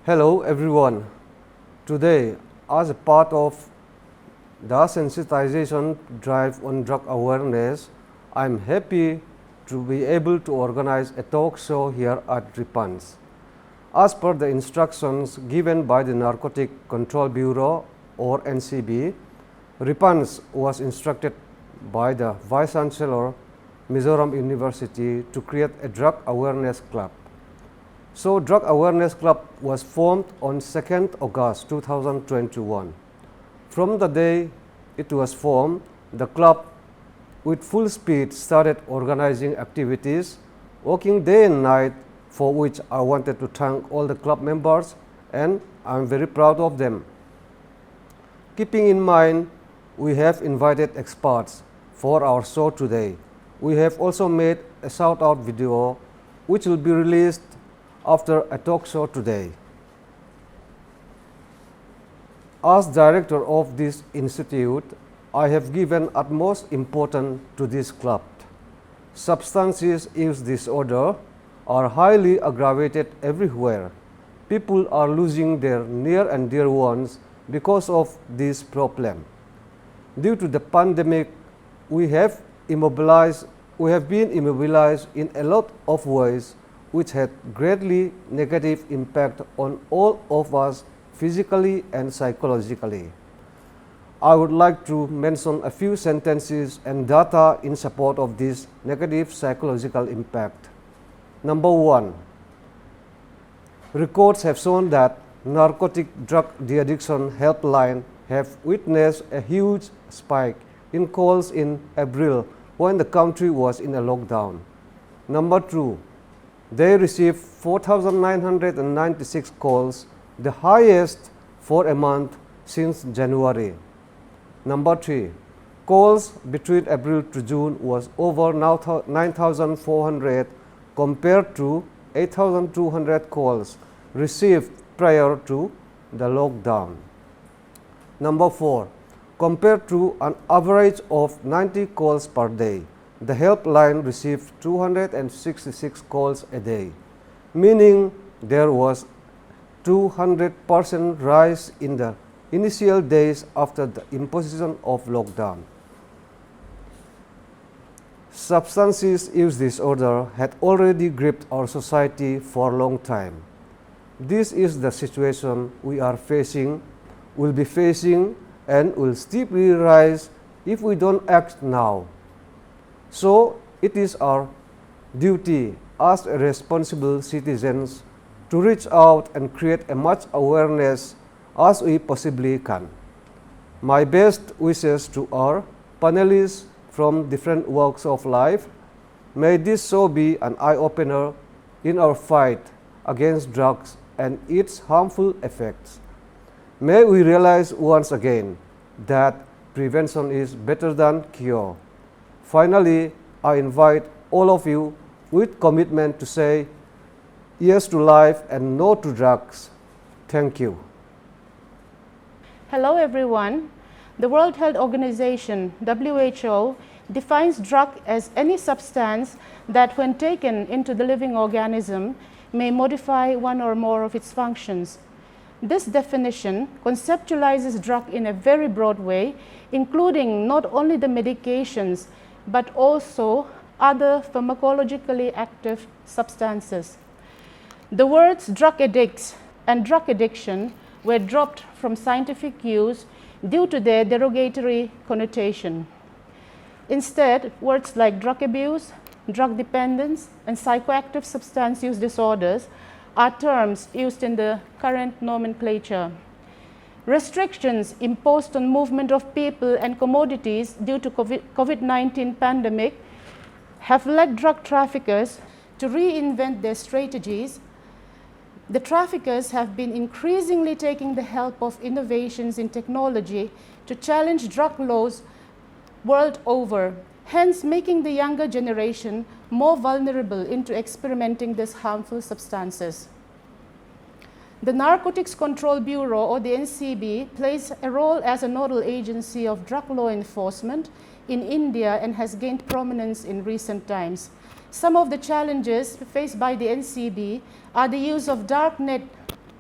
Hello everyone. Today, as a part of the sensitization drive on drug awareness, I am happy to be able to organize a talk show here at RIPANS. As per the instructions given by the Narcotic Control Bureau or NCB, RIPANS was instructed by the Vice Chancellor, Mizoram University, to create a drug awareness club. So, Drug Awareness Club was formed on 2nd August 2021. From the day it was formed, the club with full speed started organizing activities, working day and night, for which I wanted to thank all the club members, and I am very proud of them. Keeping in mind, we have invited experts for our show today. We have also made a shout-out video which will be released after a talk show today. As director of this institute, I have given utmost importance to this club. Substance use disorder are highly aggravated everywhere. People are losing their near and dear ones because of this problem. Due to the pandemic, we have been immobilized in a lot of ways, which had greatly negative impact on all of us physically and psychologically. I would like to mention a few sentences and data in support of this negative psychological impact. Number one, records have shown that narcotic drug de-addiction helpline have witnessed a huge spike in calls in April when the country was in a lockdown. Number two, they received 4,996 calls, the highest for a month since January. Number three, calls between April to June was over 9,400 compared to 8,200 calls received prior to the lockdown. Number four, compared to an average of 90 calls per day, the helpline received 266 calls a day, meaning there was 200% rise in the initial days after the imposition of lockdown. Substance use disorder had already gripped our society for a long time. This is the situation we are facing, will be facing, and will steeply rise if we don't act now. So, it is our duty as responsible citizens to reach out and create as much awareness as we possibly can. My best wishes to our panelists from different walks of life. May this show be an eye-opener in our fight against drugs and its harmful effects. May we realize once again that prevention is better than cure. Finally, I invite all of you with commitment to say yes to life and no to drugs. Thank you. Hello everyone. The World Health Organization, WHO, defines drug as any substance that when taken into the living organism may modify one or more of its functions. This definition conceptualizes drug in a very broad way, including not only the medications, but also other pharmacologically active substances. The words drug addicts and drug addiction were dropped from scientific use due to their derogatory connotation. Instead, words like drug abuse, drug dependence, and psychoactive substance use disorders are terms used in the current nomenclature. Restrictions imposed on movement of people and commodities due to COVID-19 pandemic have led drug traffickers to reinvent their strategies. The traffickers have been increasingly taking the help of innovations in technology to challenge drug laws world over, hence making the younger generation more vulnerable into experimenting these harmful substances. The Narcotics Control Bureau, or the NCB, plays a role as a nodal agency of drug law enforcement in India and has gained prominence in recent times. Some of the challenges faced by the NCB are the use of dark net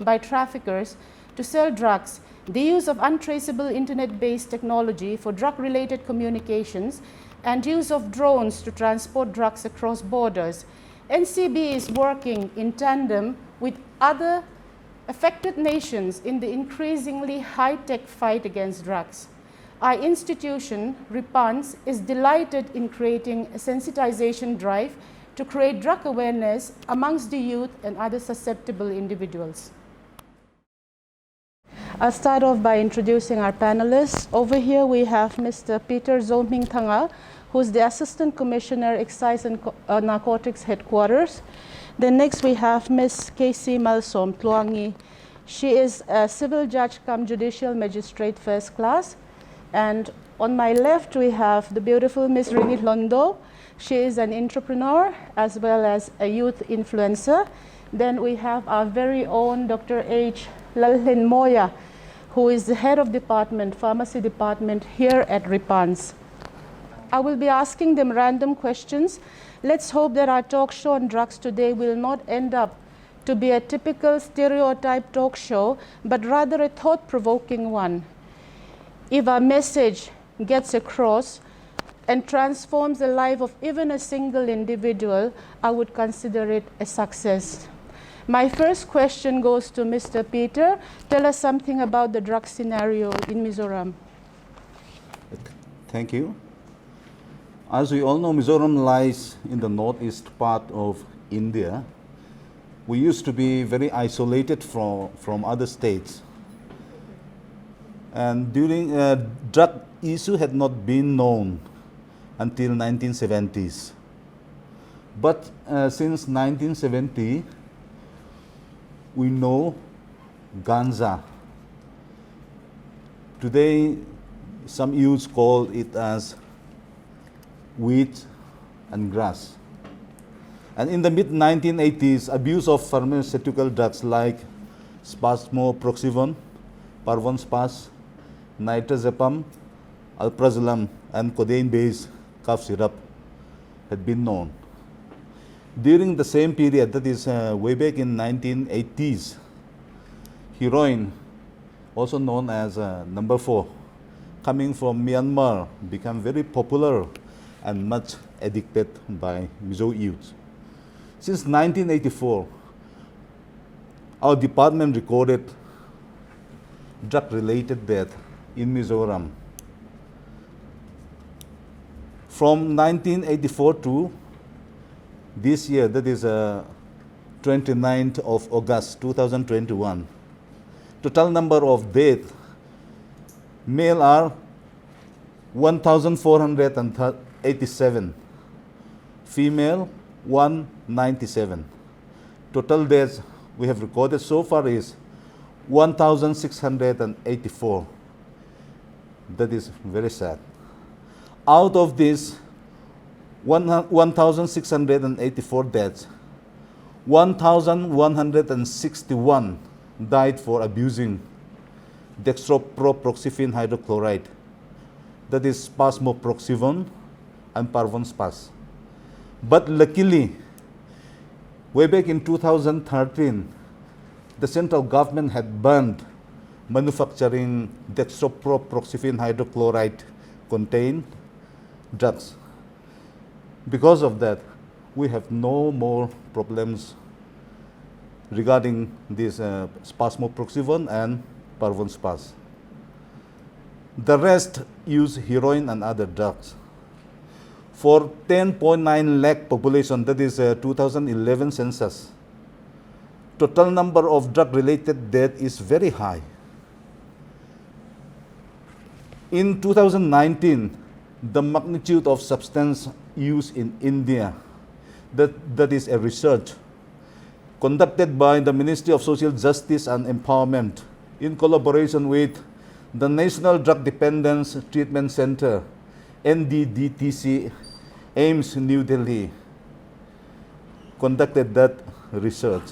by traffickers to sell drugs, the use of untraceable internet-based technology for drug-related communications, and use of drones to transport drugs across borders. NCB is working in tandem with other affected nations in the increasingly high-tech fight against drugs. Our institution, RIPANS, is delighted in creating a sensitization drive to create drug awareness amongst the youth and other susceptible individuals. I'll start off by introducing our panelists. Over here we have Mr. Peter Zoming, who's the Assistant Commissioner, Excise and Narcotics Headquarters. Then next we have Ms. Casey Malsawma. She is a Civil Judge cum Judicial Magistrate First Class. And on my left we have the beautiful Ms. Ringit Londo. She is an entrepreneur as well as a youth influencer. Then we have our very own Dr. H. Lalrinmawia, who is the head of department, pharmacy department here at RIPANS. I will be asking them random questions. Let's hope that our talk show on drugs today will not end up to be a typical stereotype talk show, but rather a thought-provoking one. If our message gets across and transforms the life of even a single individual, I would consider it a success. My first question goes to Mr. Peter. Tell us something about the drug scenario in Mizoram. Thank you. As we all know, Mizoram lies in the northeast part of India. We used to be very isolated from other states. And during drug issue had not been known until 1970s. But since 1970, we know ganja. Today, some youths call it as weed and grass. And in the mid-1980s, abuse of pharmaceutical drugs like spasmoproxivon, parvonspas, nitrazepam, alprazolam, and codeine-based cough syrup had been known. During the same period, that is way back in 1980s, heroin, also known as number 4, coming from Myanmar, became very popular and much addicted by Mizo youth. Since 1984, our department recorded drug-related death in Mizoram. From 1984 to this year, that is 29th of August 2021, total number of deaths, male are 1,487, female 197. Total deaths we have recorded so far is 1,684. That is very sad. Out of this 1,684 deaths, 1,161 died for abusing dextropropoxyphene hydrochloride, that is spasmoproxivon and parvonspas. But luckily, way back in 2013, the central government had banned manufacturing dextropropoxyphene hydrochloride contained drugs. Because of that, we have no more problems regarding this spasmoproxivon and parvonspas. The rest use heroin and other drugs. For 10.9 lakh population, that is 2011 census, total number of drug-related death is very high. In 2019, the magnitude of substance use in India, that is a research conducted by the Ministry of Social Justice and Empowerment in collaboration with the National Drug Dependence Treatment Center, NDDTC, AIMS, New Delhi, conducted that research.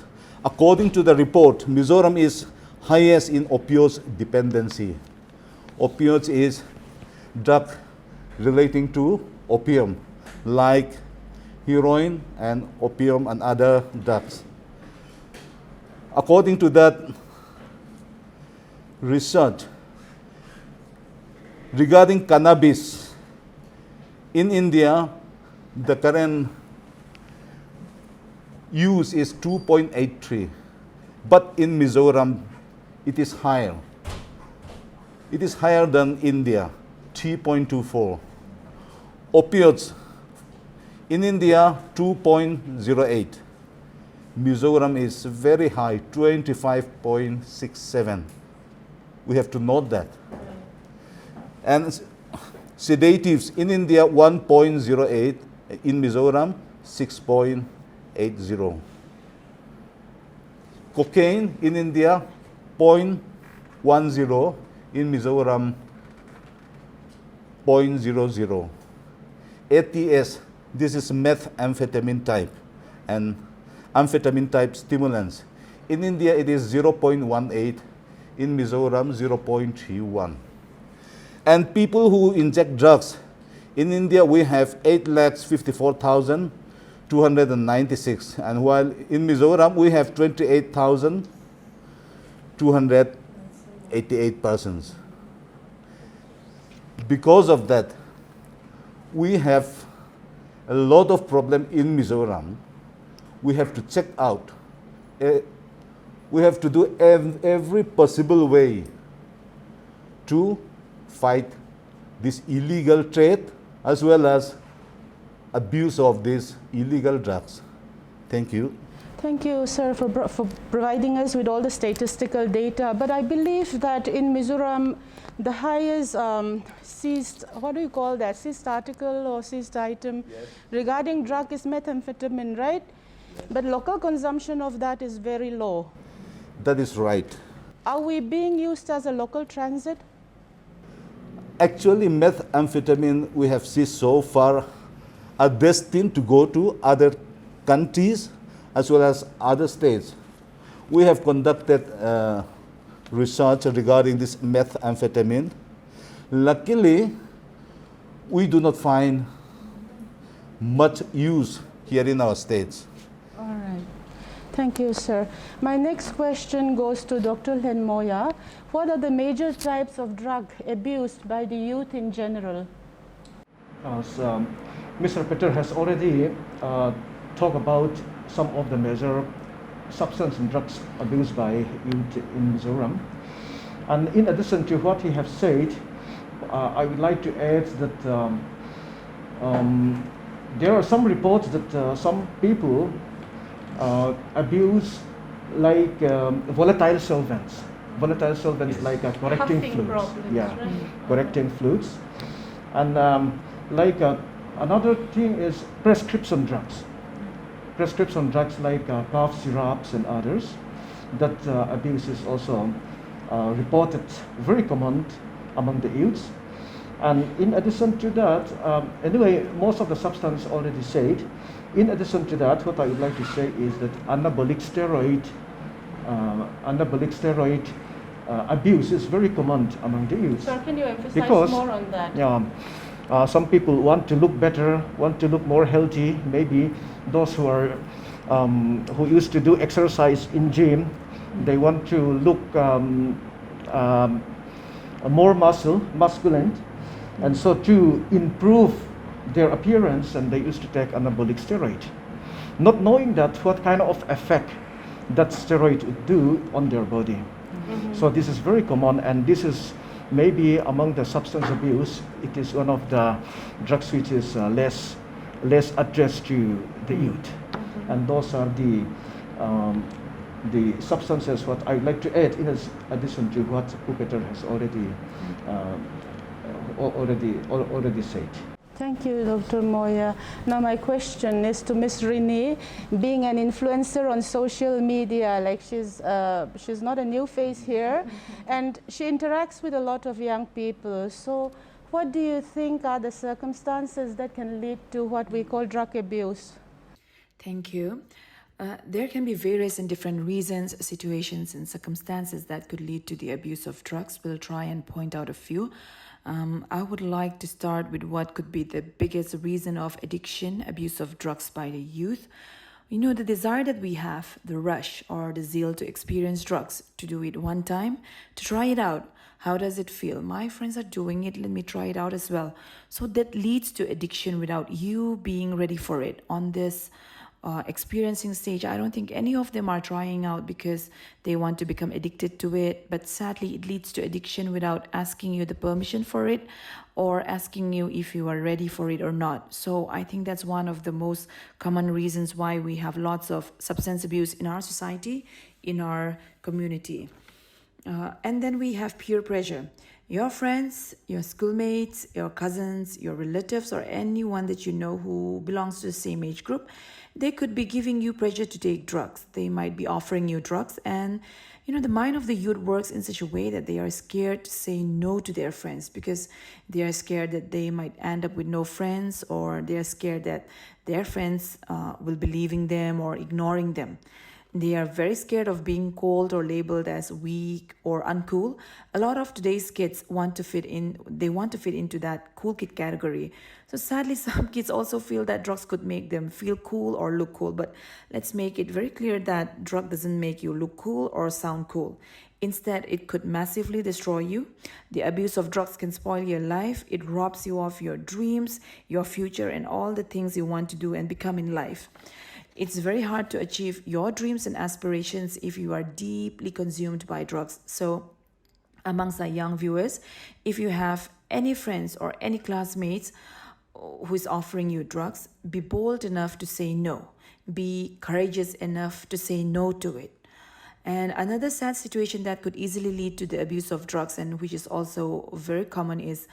According to the report, Mizoram is highest in opioid dependency. Opioids is drug relating to opium, like heroin and opium and other drugs. according to that research regarding cannabis, in India, the current use is 2.83, but in Mizoram, it is higher. It is higher than India, 3.24. Opioids, in India, 2.08. Mizoram is very high, 25.67. We have to note that. And sedatives, in India, 1.08. In Mizoram, 6.80. Cocaine, in India, 0.10. In Mizoram, 0.00. ATS, this is methamphetamine type and amphetamine type stimulants. In India, it is 0.18. In Mizoram, 0.31. And people who inject drugs, in India, we have 8,54,296. And while in Mizoram, we have 28,288 persons. Because of that, we have a lot of problem in Mizoram. We have to check out. We have to do every possible way to fight this illegal trade as well as abuse of these illegal drugs. Thank you. Thank you, sir, for providing us with all the statistical data. But I believe that in Mizoram, the highest seized, what do you call that, seized article or seized item regarding drug is methamphetamine, right? Yes. But local consumption of that is very low. That is right. Are we being used as a local transit? Actually, methamphetamine we have seen so far are destined to go to other countries as well as other states. We have conducted research regarding this methamphetamine. Luckily, we do not find much use here in our states. All right. Thank you, sir. My next question goes to Dr. Lalrinmawia. What are the major types of drug abused by the youth in general? As Mr. Peter has already talked about some of the major substance and drugs abused by youth in Mizoram. And in addition to what he has said, I would like to add that there are some reports that some people abuse like volatile solvents. Volatile solvents like correcting fluids. Right? Correcting fluids. And another thing is prescription drugs. Prescription drugs like cough syrups and others. That abuse is also reported very common among the youths. And in addition to that, anyway, most of the substance already said. In addition to that, what I would like to say is that anabolic steroid abuse is very common among the youth. Sir, can you emphasize more on that? Some people want to look better, want to look more healthy. Maybe those who are who used to do exercise in gym, they want to look more masculine, and so to improve their appearance, and they used to take anabolic steroid, not knowing that what kind of effect that steroid would do on their body. Mm-hmm. So this is very common, and this is maybe among the substance abuse, it is one of the drugs which is less addressed to the youth. Mm-hmm. And those are the substances what I would like to add in addition to what Peter has already said. Thank you, Dr. Moya. Now my question is to Ms. Rini. Being an influencer on social media, like she's not a new face here, and she interacts with a lot of young people. So what do you think are the circumstances that can lead to what we call drug abuse? Thank you. There can be various and different reasons, situations, and circumstances that could lead to the abuse of drugs. We'll try and point out a few. I would like to start with what could be the biggest reason of addiction, abuse of drugs by the youth. The desire that we have, the rush or the zeal to experience drugs, to do it one time, to try it out. How does it feel? My friends are doing it, let me try it out as well. So that leads to addiction without you being ready for it. On this experiencing stage, I don't think any of them are trying out because they want to become addicted to it, but sadly it leads to addiction without asking you the permission for it or asking you if you are ready for it or not. So I think that's one of the most common reasons why we have lots of substance abuse in our society, in our community. And then we have peer pressure. Your friends, your schoolmates, your cousins, your relatives, or anyone that you know who belongs to the same age group, they could be giving you pressure to take drugs. They might be offering you drugs. And, the mind of the youth works in such a way that they are scared to say no to their friends because they are scared that they might end up with no friends, or they are scared that their friends will be leaving them or ignoring them. They are very scared of being called or labeled as weak or uncool. A lot of today's kids want to fit into that cool kid category. So sadly, some kids also feel that drugs could make them feel cool or look cool. But let's make it very clear that drug doesn't make you look cool or sound cool. Instead, it could massively destroy you. The abuse of drugs can spoil your life. It robs you of your dreams, your future, and all the things you want to do and become in life. It's very hard to achieve your dreams and aspirations if you are deeply consumed by drugs. So, amongst our young viewers, if you have any friends or any classmates who is offering you drugs, be bold enough to say no. Be courageous enough to say no to it. And another sad situation that could easily lead to the abuse of drugs, and which is also very common, is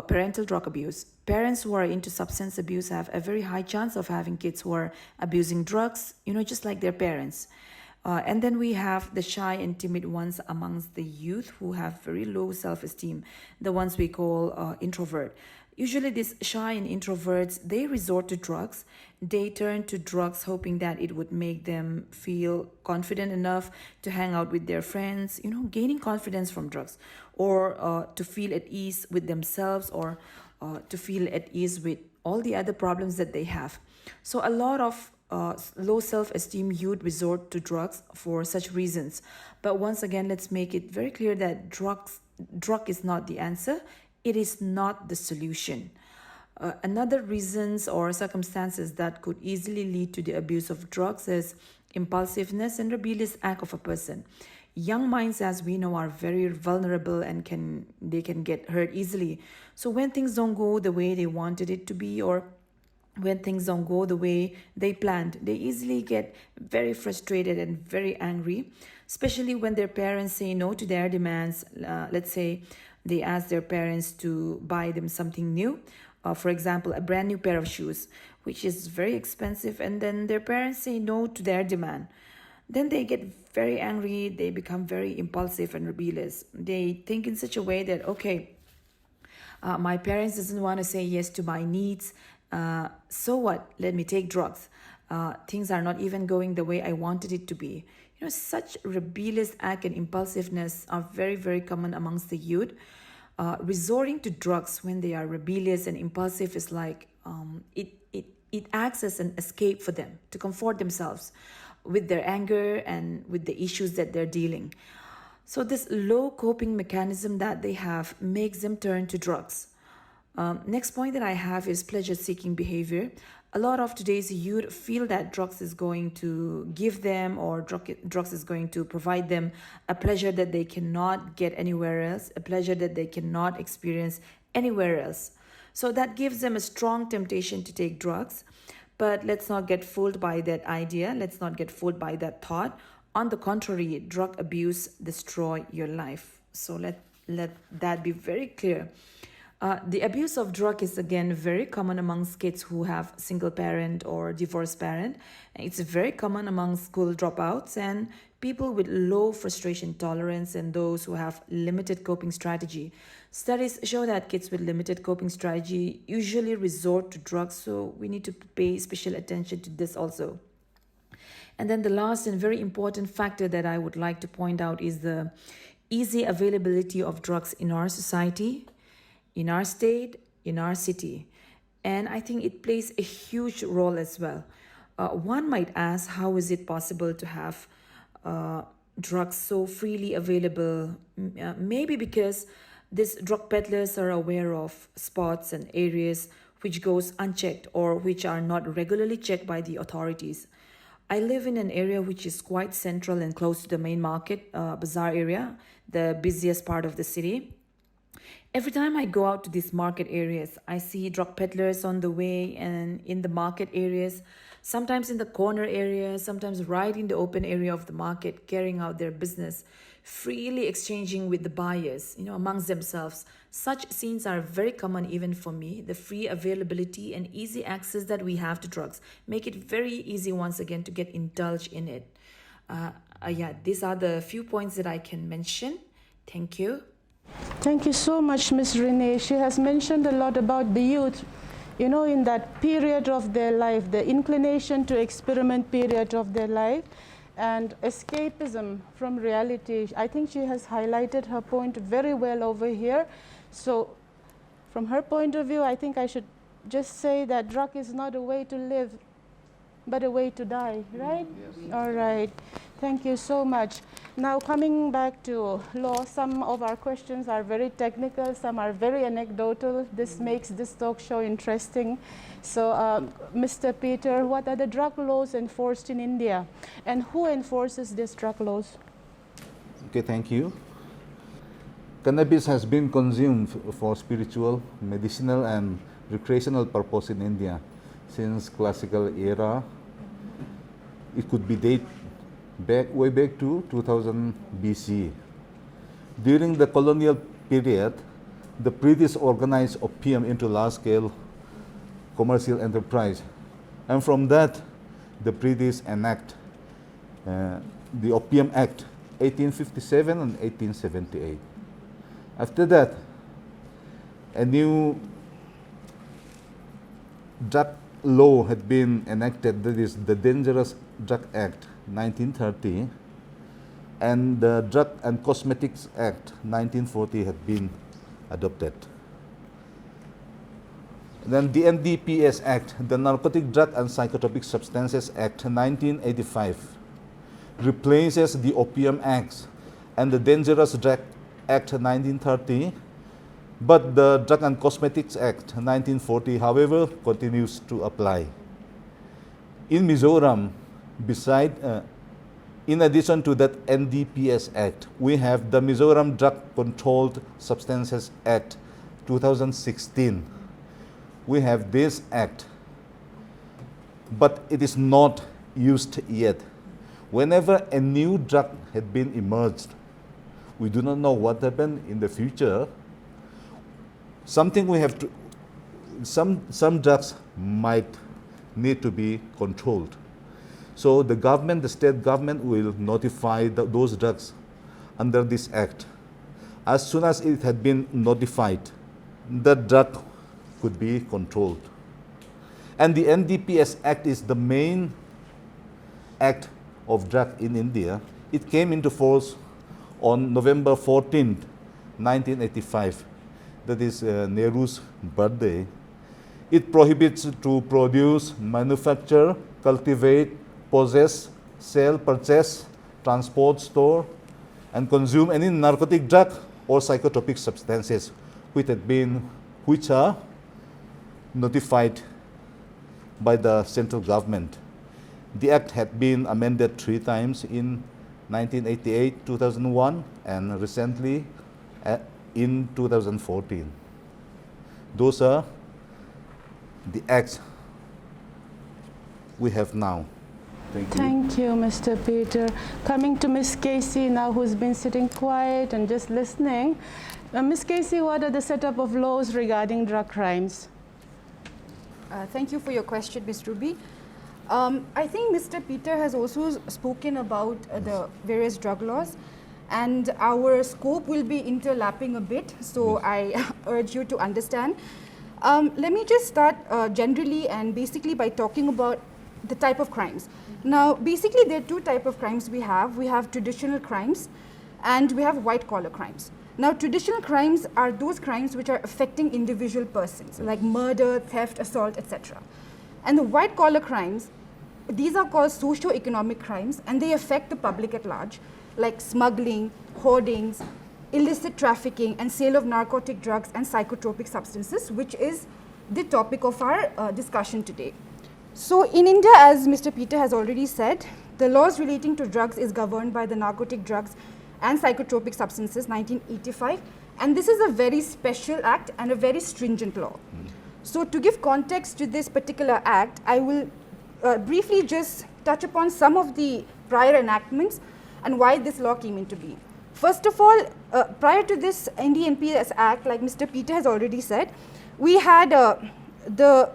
parental drug abuse. Parents who are into substance abuse have a very high chance of having kids who are abusing drugs, just like their parents. And then we have the shy and timid ones amongst the youth who have very low self-esteem, the ones we call introvert. Usually these shy and introverts, they resort to drugs. They turn to drugs hoping that it would make them feel confident enough to hang out with their friends, gaining confidence from drugs, or to feel at ease with themselves, or to feel at ease with all the other problems that they have. So a lot of low self-esteem youth resort to drugs for such reasons. But once again, let's make it very clear that drug is not the answer. It is not the solution. Another reasons or circumstances that could easily lead to the abuse of drugs is impulsiveness and rebellious act of a person. Young minds, as we know, are very vulnerable and they can get hurt easily. So when things don't go the way they wanted it to be, or when things don't go the way they planned, they easily get very frustrated and very angry, especially when their parents say no to their demands. Let's say they ask their parents to buy them something new. For example, a brand new pair of shoes, which is very expensive, and then their parents say no to their demand. Then they get very angry, they become very impulsive and rebellious. They think in such a way that, okay, my parents doesn't want to say yes to my needs, so what? Let me take drugs. Things are not even going the way I wanted it to be. Such rebellious act and impulsiveness are very, very common amongst the youth. Resorting to drugs when they are rebellious and impulsive is like it acts as an escape for them to comfort themselves with their anger and with the issues that they're dealing. So this low coping mechanism that they have makes them turn to drugs. Next point that I have is pleasure-seeking behavior. A lot of today's youth feel that drugs is going to give them, or drugs is going to provide them a pleasure that they cannot get anywhere else, a pleasure that they cannot experience anywhere else. So that gives them a strong temptation to take drugs. But let's not get fooled by that idea. Let's not get fooled by that thought. On the contrary, drug abuse destroys your life. So let that be very clear. The abuse of drug is again very common amongst kids who have single parent or divorced parent. It's very common among school dropouts and people with low frustration tolerance and those who have limited coping strategy. Studies show that kids with limited coping strategy usually resort to drugs, so we need to pay special attention to this also. And then the last and very important factor that I would like to point out is the easy availability of drugs in our society, in our state, in our city. And I think it plays a huge role as well. One might ask, how is it possible to have drugs so freely available? Maybe because these drug peddlers are aware of spots and areas which goes unchecked or which are not regularly checked by the authorities. I live in an area which is quite central and close to the main market, bazaar area, the busiest part of the city. Every time I go out to these market areas, I see drug peddlers on the way and in the market areas, sometimes in the corner areas, sometimes right in the open area of the market, carrying out their business, freely exchanging with the buyers, amongst themselves. Such scenes are very common even for me. The free availability and easy access that we have to drugs make it very easy once again to get indulged in it. These are the few points that I can mention. Thank you. Thank you so much, Ms. Renee. She has mentioned a lot about the youth, in that period of their life, the inclination to experiment period of their life, and escapism from reality. I think she has highlighted her point very well over here. So from her point of view, I think I should just say that drug is not a way to live, but a way to die, right? Yes. All right. Thank you so much. Now coming back to law, some of our questions are very technical, some are very anecdotal. This makes this talk show interesting. So Mr. Peter, what are the drug laws enforced in India and who enforces these drug laws? Okay, thank you. Cannabis has been consumed for spiritual, medicinal and recreational purpose in India since classical era. It could be dated way back to 2000 BC. During the colonial period, the British organized opium into large-scale commercial enterprise, and from that, the British enact the Opium Act 1857 and 1878. After that, a new drug law had been enacted, that is the Dangerous Drug Act 1930, and the Drug and Cosmetics Act 1940 had been adopted. Then the NDPS Act, the Narcotic Drug and Psychotropic Substances Act 1985, replaces the Opium Acts and the Dangerous Drug Act 1930, but the Drug and Cosmetics Act 1940, however, continues to apply. In Mizoram, in addition to that NDPS Act, we have the Mizoram Drug Controlled Substances Act 2016. We have this act, but it is not used yet. Whenever a new drug had been emerged, we do not know what happened in the future. Something we have to, some drugs might need to be controlled. So the government, the state government will notify those drugs under this act. As soon as it had been notified, the drug could be controlled. And the NDPS Act is the main act of drug in India. It came into force on November 14th, 1985. That is Nehru's birthday. It prohibits to produce, manufacture, cultivate, possess, sell, purchase, transport, store, and consume any narcotic drug or psychotropic substances which are notified by the central government. The act had been amended 3 times in 1988, 2001, and recently in 2014. Those are the acts we have now. Thank you. Thank you, Mr. Peter. Coming to Ms. Casey now, who's been sitting quiet and just listening. Ms. Casey, what are the setup of laws regarding drug crimes? Thank you for your question, Ms. Ruby. I think Mr. Peter has also spoken about the various drug laws, and our scope will be interlapping a bit, so yes. I urge you to understand. Let me just start generally and basically by talking about the type of crimes. Now, basically there are 2 types of crimes we have. We have traditional crimes and we have white collar crimes. Now, traditional crimes are those crimes which are affecting individual persons, like murder, theft, assault, etc. And the white collar crimes these are called socio-economic crimes, and they affect the public at large, like smuggling, hoardings, illicit trafficking, and sale of narcotic drugs and psychotropic substances, which is the topic of our discussion today. So in India, as Mr. Peter has already said, the laws relating to drugs is governed by the Narcotic Drugs and Psychotropic Substances 1985, and this is a very special act and a very stringent law. So to give context to this particular act, I will briefly just touch upon some of the prior enactments and why this law came into being. First of all, prior to this NDNPS Act, like Mr. Peter has already said, we had the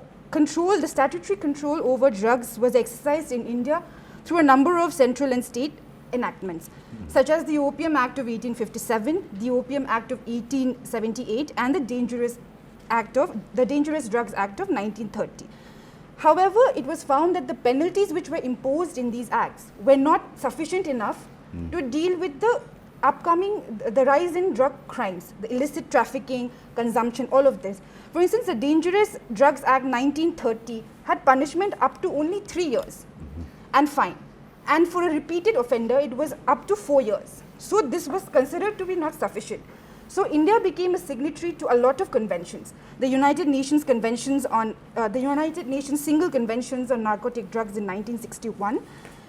statutory control over drugs was exercised in India through a number of central and state enactments, such as the Opium Act of 1857, the Opium Act of 1878, and the Dangerous Drugs Act of 1930. However, it was found that the penalties which were imposed in these acts were not sufficient enough to deal with the rise in drug crimes, the illicit trafficking, consumption, all of this. For instance, the Dangerous Drugs Act 1930 had punishment up to only 3 years and fine. And for a repeated offender, it was up to 4 years. So this was considered to be not sufficient. So India became a signatory to a lot of conventions. The United Nations Conventions on the United Nations Single Conventions on Narcotic Drugs in 1961,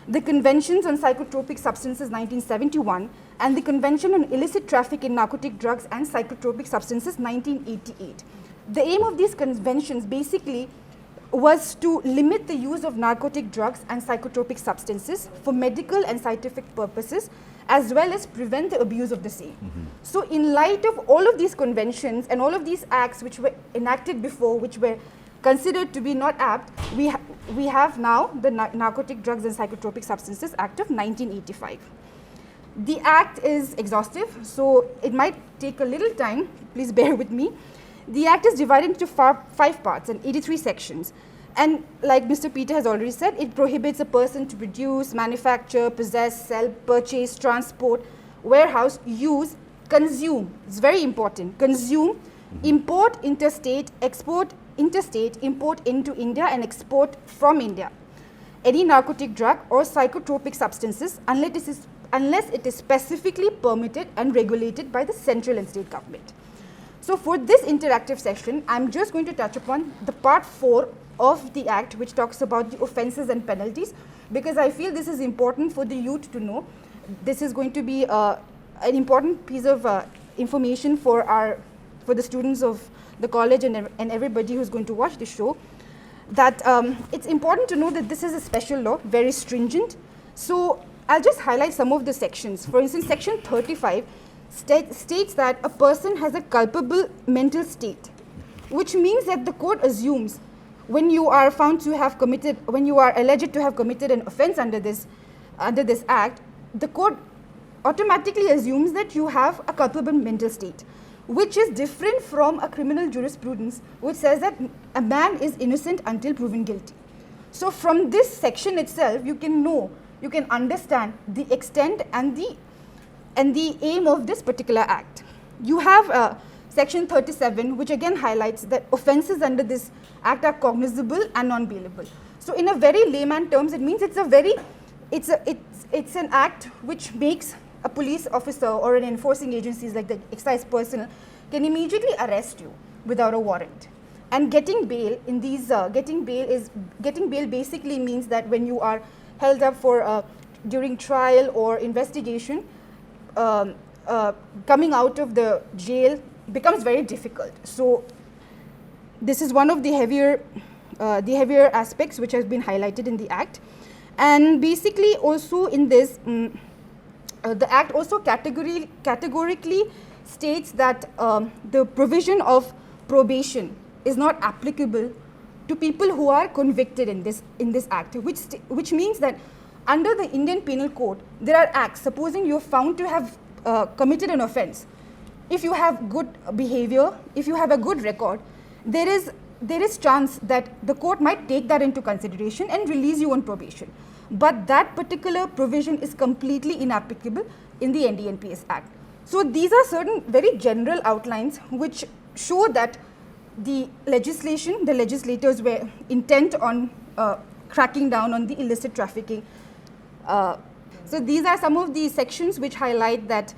the Conventions on Psychotropic Substances 1971, and the Convention on Illicit Traffic in Narcotic Drugs and Psychotropic Substances 1988. The aim of these conventions basically was to limit the use of narcotic drugs and psychotropic substances for medical and scientific purposes, as well as prevent the abuse of the same. So in light of all of these conventions and all of these acts which were enacted before, which were considered to be not apt, we have now the Narcotic Drugs and Psychotropic Substances Act of 1985. The act is exhaustive, so it might take a little time, please bear with me. The act is divided into 5 parts and 83 sections. And like Mr. Peter has already said, it prohibits a person to produce, manufacture, possess, sell, purchase, transport, warehouse, use, consume, it's very important, consume, import interstate, export interstate, import into India and export from India, any narcotic drug or psychotropic substances unless it is specifically permitted and regulated by the central and state government. So for this interactive session, I'm just going to touch upon the part 4 of the Act, which talks about the offences and penalties, because I feel this is important for the youth to know. This is going to be an important piece of information for the students of the college and everybody who's going to watch the show, that it's important to know that this is a special law, very stringent. So I'll just highlight some of the sections. For instance, section 35 states that a person has a culpable mental state, which means that the court assumes when you are found to have committed, when you are alleged to have committed an offence under this act, the court automatically assumes that you have a culpable mental state, which is different from a criminal jurisprudence which says that a man is innocent until proven guilty. So from this section itself, you can understand the extent and the aim of this particular act. You have section 37, which again highlights that offences under this act are cognizable and non-bailable. So in a very layman terms, it means it's an act which makes a police officer or an enforcing agencies like the excise personnel can immediately arrest you without a warrant. And getting bail in these getting bail basically means that when you are held up for during trial or investigation, coming out of the jail becomes very difficult. So this is one of the heavier aspects which has been highlighted in the act. And basically also in this, the act also categorically states that the provision of probation is not applicable to people who are convicted in this act, which means that under the Indian Penal Code, there are acts, supposing you are found to have committed an offence. If you have good behavior, if you have a good record, there is chance that the court might take that into consideration and release you on probation. But that particular provision is completely inapplicable in the NDNPS Act. So these are certain very general outlines which show that the legislators were intent on cracking down on the illicit trafficking. So these are some of the sections which highlight that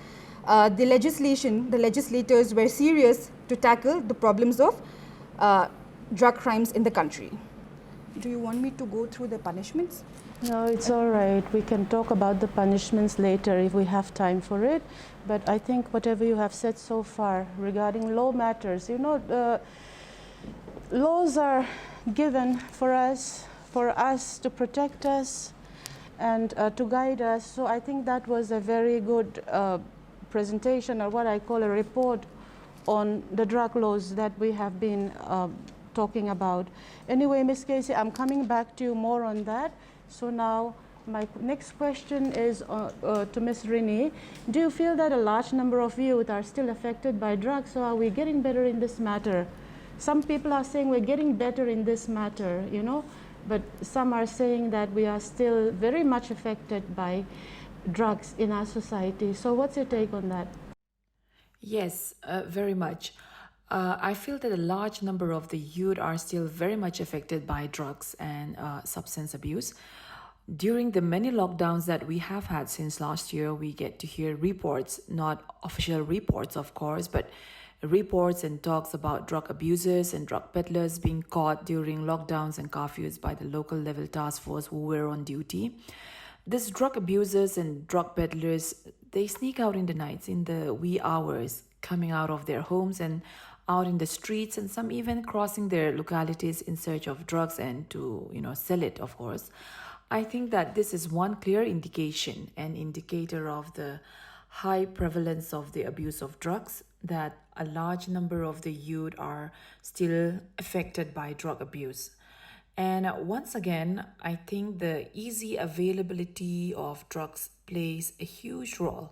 the legislators were serious to tackle the problems of drug crimes in the country. Do you want me to go through the punishments? No, it's all right. We can talk about the punishments later if we have time for it. But I think whatever you have said so far regarding law matters, laws are given for us to protect us and to guide us. So I think that was a very good presentation, or what I call a report on the drug laws that we have been talking about. Anyway, Ms. Casey, I'm coming back to you more on that. So now my next question is to Ms. Rini. Do you feel that a large number of youth are still affected by drugs, or are we getting better in this matter? Some people are saying we're getting better in this matter, but some are saying that we are still very much affected by drugs in our society. So what's your take on that? Yes, very much. I feel that a large number of the youth are still very much affected by drugs and substance abuse. During the many lockdowns that we have had since last year, we get to hear reports, not official reports, of course, but reports and talks about drug abusers and drug peddlers being caught during lockdowns and curfews by the local level task force who were on duty. These drug abusers and drug peddlers, they sneak out in the nights, in the wee hours, coming out of their homes and out in the streets, and some even crossing their localities in search of drugs and to, sell it, of course. I think that this is one clear indication, an indicator of the high prevalence of the abuse of drugs, that a large number of the youth are still affected by drug abuse. And once again, I think the easy availability of drugs plays a huge role.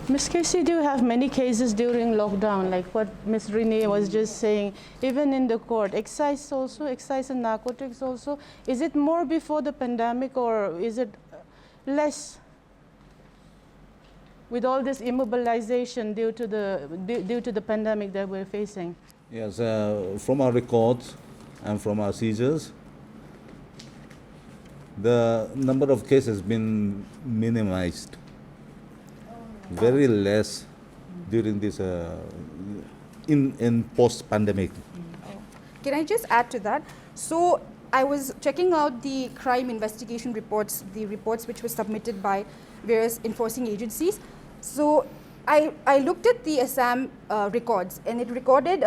Ms. Casey, do you have many cases during lockdown, like what Ms. Rini was just saying, even in the court, excise and narcotics also? Is it more before the pandemic, or is it less with all this immobilization due to the pandemic that we're facing? Yes, from our records and from our seizures, the number of cases has been minimized. Very less during this in post-pandemic. Can I just add to that? So I was checking out the crime investigation reports, the reports which were submitted by various enforcing agencies. So I looked at the Assam records, and it recorded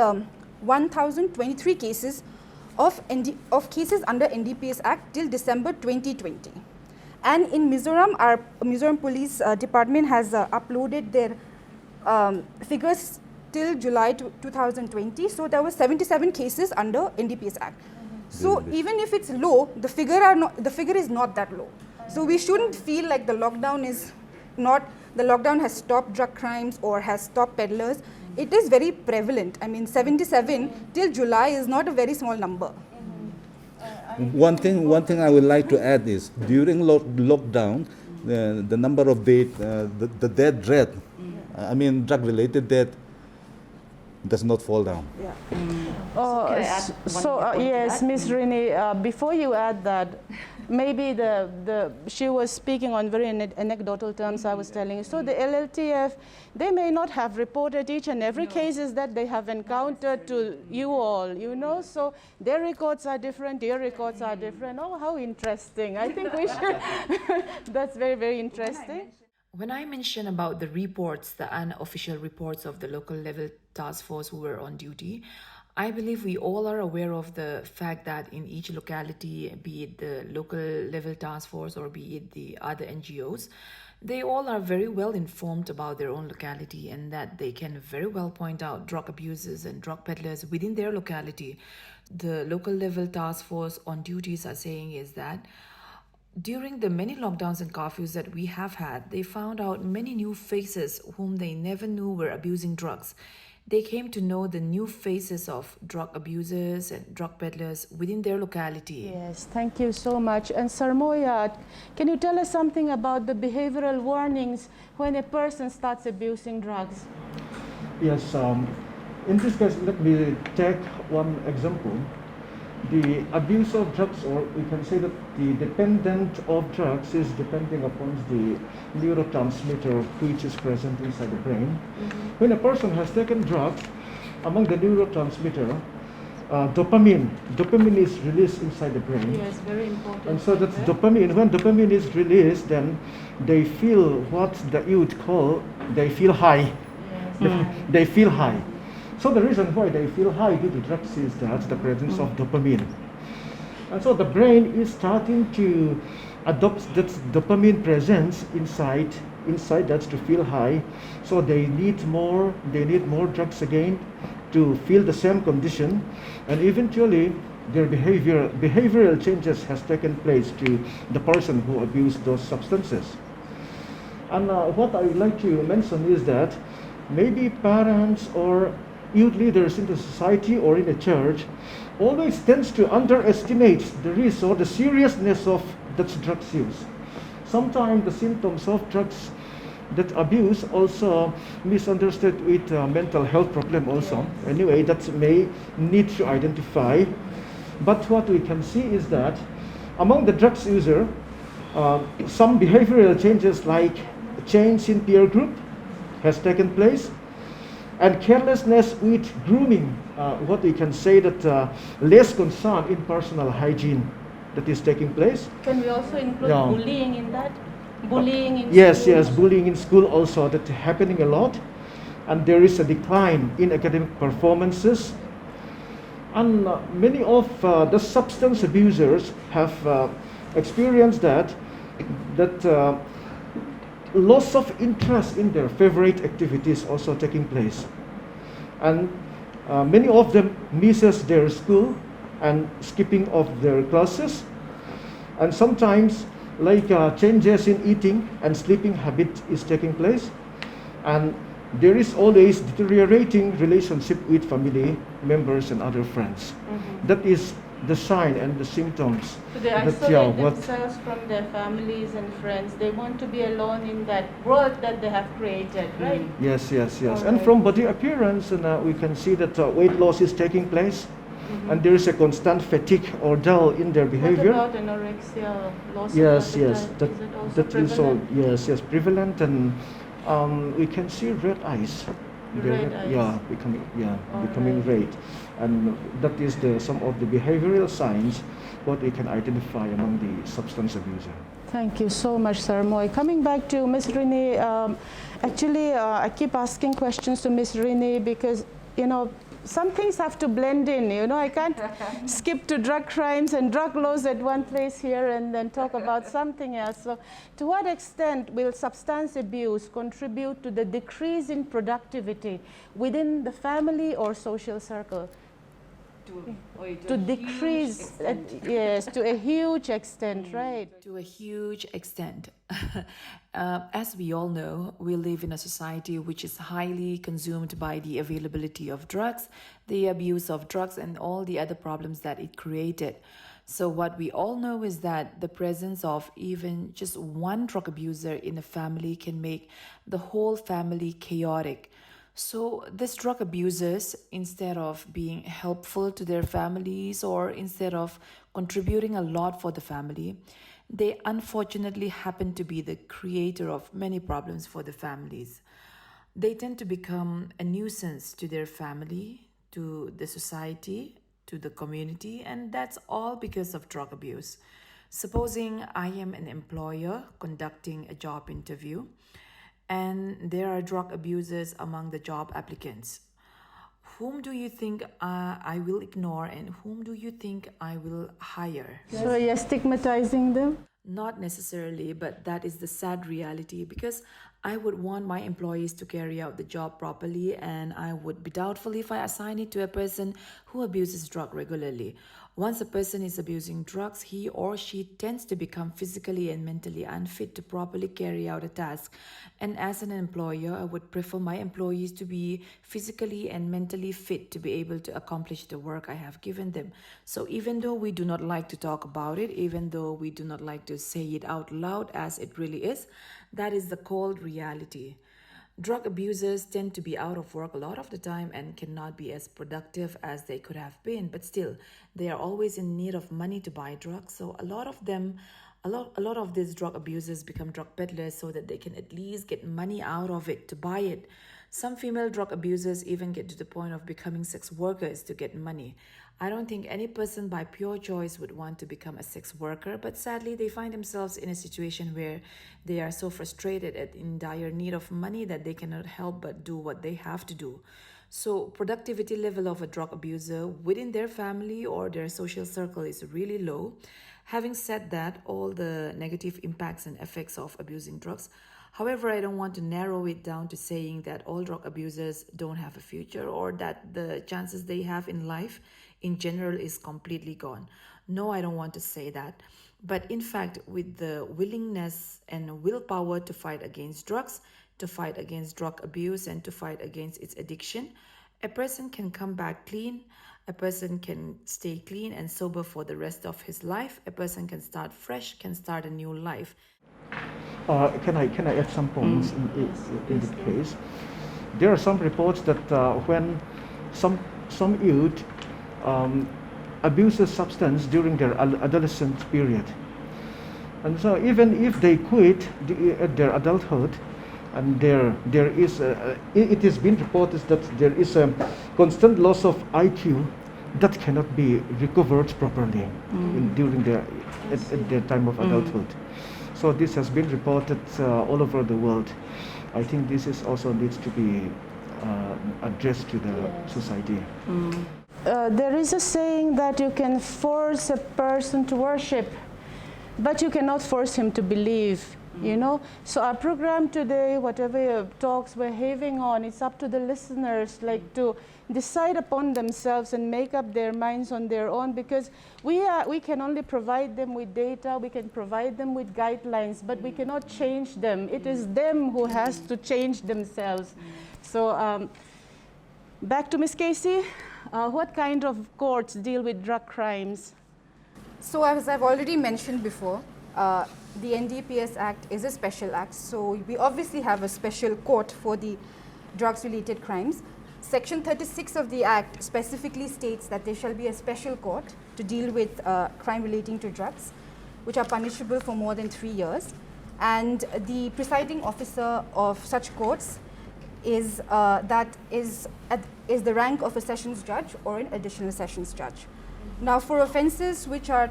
1,023 cases of cases under NDPS Act till December 2020. And in Mizoram, our Mizoram Police Department has uploaded their figures till July 2020. So there were 77 cases under NDPS Act. So even if it's low, the figure is not that low. So we shouldn't feel like the lockdown has stopped drug crimes or has stopped peddlers. It is very prevalent. I mean, 77 till July is not a very small number. One thing I would like to add is, during lockdown, the number of the death rate, drug-related death, does not fall down. Yeah. Yes, Ms. Rini, before you add that, maybe she was speaking on very anecdotal terms, I was telling you. So the LLTF, they may not have reported each and every cases that they have encountered to you all, so their records are different, your records are different. Oh, how interesting. I think we should, that's very, very interesting. When I mention about the reports, the unofficial reports of the local level task force who were on duty, I believe we all are aware of the fact that in each locality, be it the local level task force or be it the other NGOs, they all are very well informed about their own locality, and that they can very well point out drug abusers and drug peddlers within their locality. The local level task force on duties are saying is that during the many lockdowns and curfews that we have had, they found out many new faces whom they never knew were abusing drugs. They came to know the new faces of drug abusers and drug peddlers within their locality. Yes, thank you so much. And Sharmah, can you tell us something about the behavioral warnings when a person starts abusing drugs? Yes, in this case, let me take one example. the abuse of drugs, or we can say that the dependent of drugs is depending upon the neurotransmitter which is present inside the brain. When a person has taken drugs, among the neurotransmitter, dopamine is released inside the brain. Yes, very important. And so that's dopamine. When dopamine is released, then they feel what the youth call, they feel high. Yes. They feel high. So the reason why they feel high due to drugs is that the presence of dopamine. And so the brain is starting to adopt that dopamine presence inside that to feel high. So they need more drugs again to feel the same condition, and eventually their behavioral changes has taken place to the person who abused those substances. And what I would like to mention is that maybe parents or youth leaders in the society or in the church always tends to underestimate the risk or the seriousness of that drugs use. Sometimes the symptoms of drugs that abuse also misunderstood with mental health problem also. Anyway, that may need to identify. But what we can see is that among the drugs user, some behavioral changes like change in peer group has taken place, and carelessness with grooming, what we can say that less concern in personal hygiene that is taking place. Can we also include bullying in that? Bullying in Yes, school? yes, bullying in school also, that's happening a lot. And there is a decline in academic performances. And many of the substance abusers have experienced that loss of interest in their favorite activities also taking place. And many of them misses their school and skipping of their classes. And sometimes changes in eating and sleeping habit is taking place. And there is always deteriorating relationship with family members and other friends. That is the sign and the symptoms. So they isolate themselves from their families and friends. They want to be alone in that world that they have created, right? Yes, yes, yes. All And right. from body appearance, we can see that weight loss is taking place. And there is a constant fatigue or dull in their behavior. What about anorexia, loss Yes, of yes, appetite? Is it also that is all, prevalent? yes, prevalent, and we can see red eyes. Red eyes. Yeah, becoming red, and that is some of the behavioral signs what we can identify among the substance abuser. Thank you so much, Sir Moy. Coming back to Ms. Rini, actually, I keep asking questions to Ms. Rini because, some things have to blend in, I can't skip to drug crimes and drug laws at one place here and then talk about something else. So to what extent will substance abuse contribute to the decrease in productivity within the family or social circle? To decrease, yes, to a huge extent, right? To a huge extent. As we all know, we live in a society which is highly consumed by the availability of drugs, the abuse of drugs, and all the other problems that it created. So what we all know is that the presence of even just one drug abuser in a family can make the whole family chaotic. So these drug abusers, instead of being helpful to their families or instead of contributing a lot for the family, they unfortunately happen to be the creator of many problems for the families. They tend to become a nuisance to their family, to the society, to the community, and that's all because of drug abuse. Supposing I am an employer conducting a job interview, and there are drug abusers among the job applicants. Whom do you think I will ignore and whom do you think I will hire? So you're stigmatizing them? Not necessarily, but that is the sad reality because I would want my employees to carry out the job properly, and I would be doubtful if I assign it to a person who abuses drug regularly. Once a person is abusing drugs, he or she tends to become physically and mentally unfit to properly carry out a task. And as an employer, I would prefer my employees to be physically and mentally fit to be able to accomplish the work I have given them. So even though we do not like to talk about it, even though we do not like to say it out loud as it really is, that is the cold reality. Drug abusers tend to be out of work a lot of the time and cannot be as productive as they could have been, but still, they are always in need of money to buy drugs. So a lot of these drug abusers become drug peddlers so that they can at least get money out of it to buy it. Some female drug abusers even get to the point of becoming sex workers to get money. I don't think any person by pure choice would want to become a sex worker, but sadly they find themselves in a situation where they are so frustrated and in dire need of money that they cannot help but do what they have to do. So productivity level of a drug abuser within their family or their social circle is really low. Having said that, all the negative impacts and effects of abusing drugs, however, I don't want to narrow it down to saying that all drug abusers don't have a future or that the chances they have in life in general is completely gone. No, I don't want to say that. But in fact, with the willingness and willpower to fight against drugs, to fight against drug abuse, and to fight against its addiction, a person can come back clean. A person can stay clean and sober for the rest of his life. A person can start fresh, can start a new life. Can I add some points in this case? There are some reports that when some youth abuses substance during their adolescent period, and so even if they quit at their adulthood, and it has been reported that there is a constant loss of IQ that cannot be recovered properly during their time of adulthood. So this has been reported all over the world. I think this is also needs to be addressed to the society. There is a saying that you can force a person to worship, but you cannot force him to believe. You know, so our program today, whatever talks we're having on, it's up to the listeners, like to decide upon themselves and make up their minds on their own, because we can only provide them with data, we can provide them with guidelines, but we cannot change them. It is them who has to change themselves. So back to Ms. Casey, what kind of courts deal with drug crimes? So as I've already mentioned before, the NDPS Act is a special act, so we obviously have a special court for the drugs-related crimes. Section 36 of the Act specifically states that there shall be a special court to deal with crime relating to drugs, which are punishable for more than 3 years. And the presiding officer of such courts is the rank of a sessions judge or an additional sessions judge. Now, for offences which are,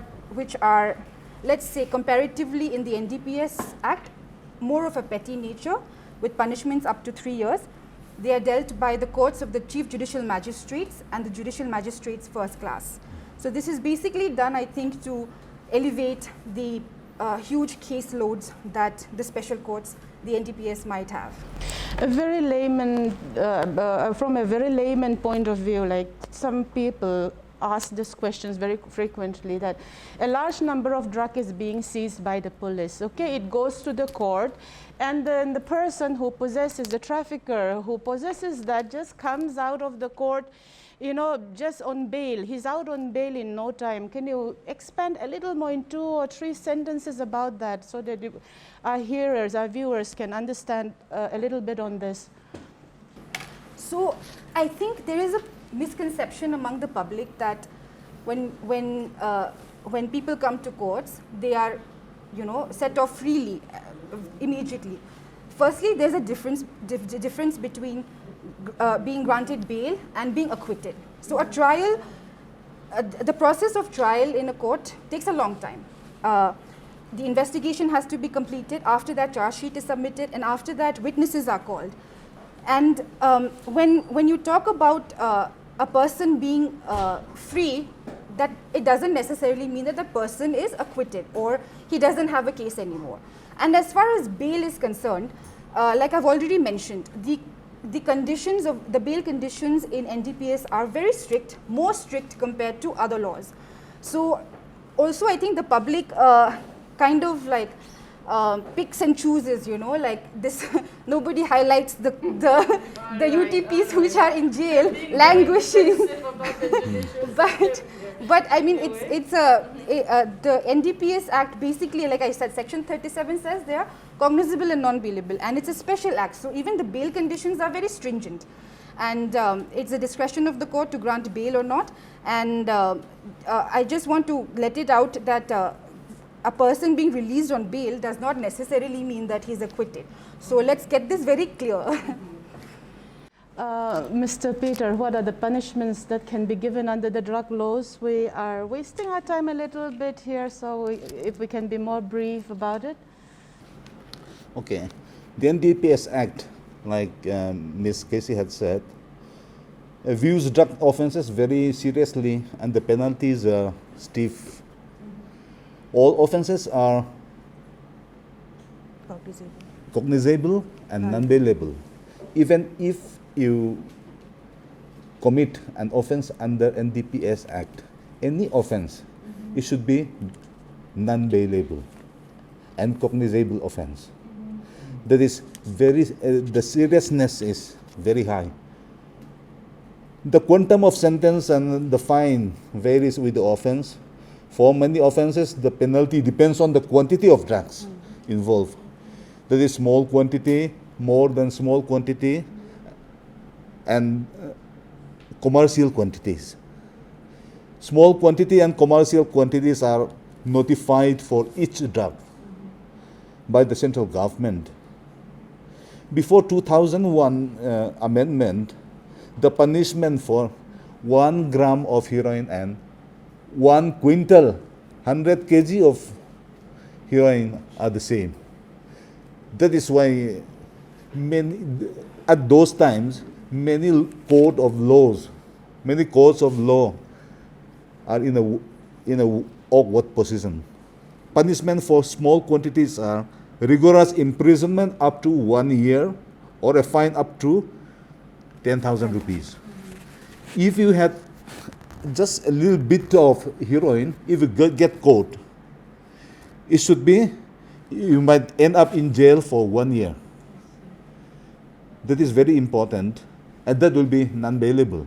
let's say, comparatively in the NDPS Act, more of a petty nature with punishments up to 3 years, they are dealt by the courts of the Chief Judicial Magistrates and the Judicial Magistrates First Class. So this is basically done, I think, to elevate the huge caseloads that the special courts, the NDPS, might have. From a very layman point of view, like some people ask these questions very frequently, that a large number of drug is being seized by the police. Okay, it goes to the court, and then the person who possesses, the trafficker who possesses that, just comes out of the court, you know, just on bail. He's out on bail in no time. Can you expand a little more in 2 or 3 sentences about that, so that our hearers, our viewers can understand a little bit on this? So I think there is a misconception among the public that when people come to courts, they are, you know, set off freely immediately. Firstly, there's a difference between being granted bail and being acquitted. So a trial, the process of trial in a court takes a long time. The investigation has to be completed. After that, charge sheet is submitted, and after that, witnesses are called. And when you talk about a person being free, that it doesn't necessarily mean that the person is acquitted or he doesn't have a case anymore. And as far as bail is concerned, like I've already mentioned, the conditions of the bail conditions in NDPS are very strict, more strict compared to other laws. So also I think the public kind of like picks and chooses, you know, like this. Nobody highlights the UTPs which are in jail, languishing. But I mean, it's the NDPS Act basically, like I said, Section 37 says they are cognizable and non-bailable, and it's a special act. So even the bail conditions are very stringent, and it's the discretion of the court to grant bail or not. And I just want to let it out that a person being released on bail does not necessarily mean that he's acquitted. So let's get this very clear. Mr. Peter, what are the punishments that can be given under the drug laws? We are wasting our time a little bit here, so if we can be more brief about it. Okay. The NDPS Act, like Ms. Casey had said, views drug offences very seriously, and the penalties are stiff. All offences are cognizable and non-bailable. Even if you commit an offence under NDPS Act, any offence, it should be non-bailable and cognizable offence. That is very, the seriousness is very high. The quantum of sentence and the fine varies with the offence. For many offences, the penalty depends on the quantity of drugs involved. That is small quantity, more than small quantity, and commercial quantities. Small quantity and commercial quantities are notified for each drug by the central government. Before 2001 amendment, the punishment for 1 gram of heroin and 1 quintal, 100 kg of heroin are the same. That is why at those times, many courts of law are in a awkward position. Punishment for small quantities are rigorous imprisonment up to 1 year or a fine up to 10,000 rupees. If you had just a little bit of heroin, if you get caught, it should be, you might end up in jail for 1 year. That is very important, and that will be non-bailable.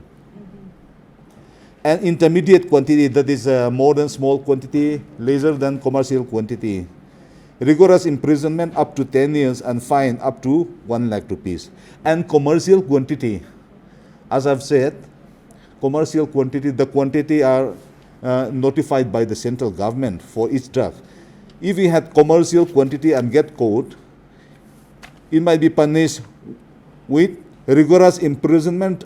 And intermediate quantity, that is more than small quantity, lesser than commercial quantity. Rigorous imprisonment up to 10 years and fine up to 1 lakh rupees. And commercial quantity, as I've said, commercial quantity, the quantity are notified by the central government for each drug. If we had commercial quantity and get caught, it might be punished with rigorous imprisonment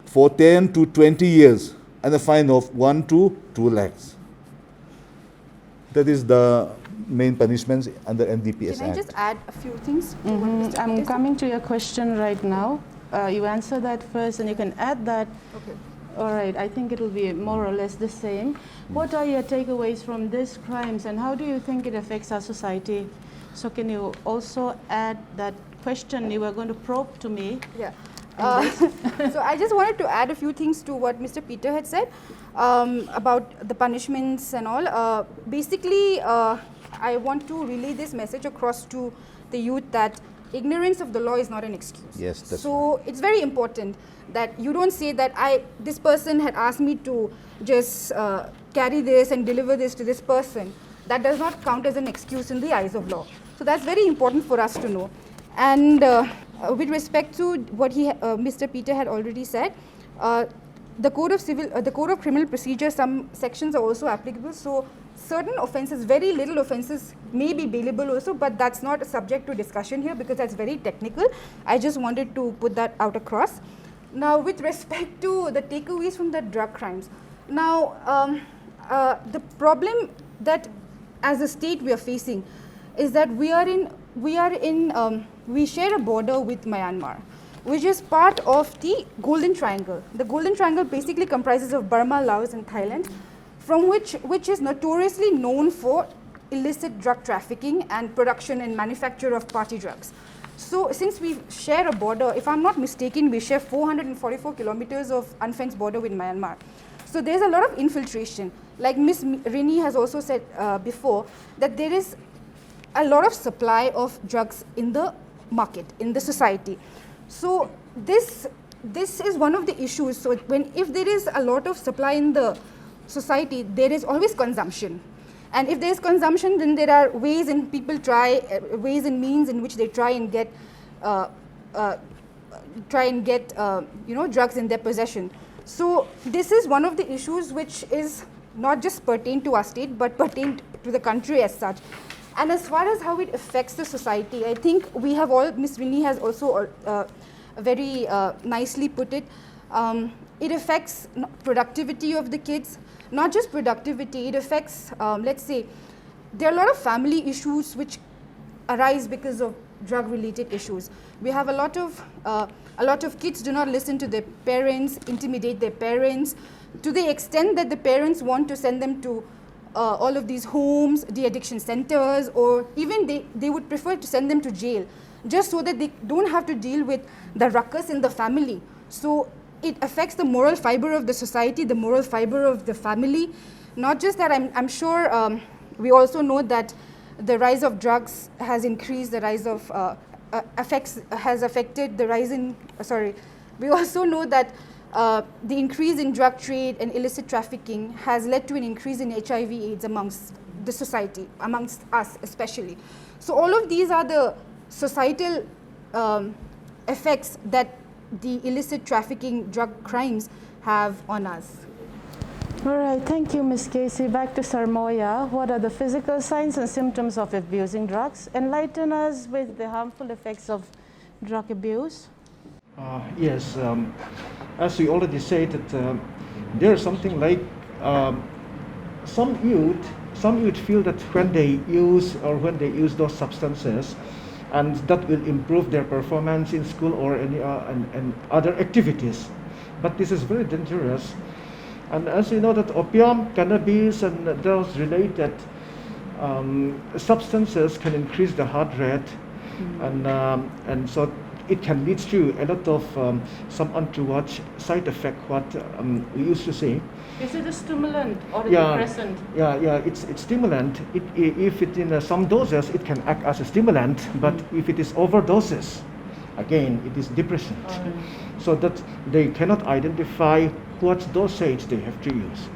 for 10 to 20 years and a fine of 1 to 2 lakhs. That is the main punishments under NDPS Act. Can I just add a few things? To what Mr. I'm Peter said? coming to your question right now. You answer that first and you can add that. Okay. All right, I think it will be more or less the same. What are your takeaways from these crimes and how do you think it affects our society? So can you also add that question you were going to probe to me? Yeah. So I just wanted to add a few things to what Mr. Peter had said about the punishments and all. Basically, I want to relay this message across to the youth that ignorance of the law is not an excuse. Yes, that's so it's very important that you don't say that this person had asked me to just carry this and deliver this to this person. That does not count as an excuse in the eyes of law. So that's very important for us to know. And with respect to what Mr. Peter had already said, the Code of Criminal Procedure, some sections are also applicable. So certain offences, very little offences may be bailable also, but that's not subject to discussion here because that's very technical. I just wanted to put that out across. Now, with respect to the takeaways from the drug crimes, now the problem that as a state we are facing is that we share a border with Myanmar, which is part of the Golden Triangle. The Golden Triangle basically comprises of Burma, Laos and Thailand, from which is notoriously known for illicit drug trafficking and production and manufacture of party drugs. So since we share a border, if I'm not mistaken, we share 444 kilometers of unfenced border with Myanmar. So there's a lot of infiltration. Like Ms. Rini has also said before, that there is a lot of supply of drugs in the market, in the society. So this is one of the issues. So if there is a lot of supply in the society, there is always consumption. And if there is consumption, then there are ways and ways and means in which they try and get drugs in their possession. So this is one of the issues which is not just pertain to our state, but pertain to the country as such. And as far as how it affects the society, I think we have all, Ms. Rini has also very nicely put it. It affects productivity of the kids, not just productivity, it affects, let's say, there are a lot of family issues which arise because of drug-related issues. We have a lot of kids do not listen to their parents, intimidate their parents, to the extent that the parents want to send them to all of these homes, de-addiction centers, or even they would prefer to send them to jail, just so that they don't have to deal with the ruckus in the family. So it affects the moral fiber of the society, the moral fiber of the family. Not just that, I'm sure we also know that the rise of drugs has increased, the rise of has affected the rise in, we also know that the increase in drug trade and illicit trafficking has led to an increase in HIV/AIDS amongst the society, amongst us especially. So all of these are the societal effects that the illicit trafficking drug crimes have on us. All right, thank you, Ms. Casey. Back to Sarmoya. What are the physical signs and symptoms of abusing drugs? Enlighten us with the harmful effects of drug abuse. Yes, as we already said, that there's something like some youth feel that when they use those substances, and that will improve their performance in school or any and other activities. But this is very dangerous. And as you know, that opium, cannabis, and those related substances can increase the heart rate, and so it can lead to a lot of some untoward side effect. What we used to say. Is it a stimulant or a depressant? Yeah, it's stimulant. If it in some doses, it can act as a stimulant. But if it is overdoses, again, it is depressant. So that they cannot identify what dosage they have to use.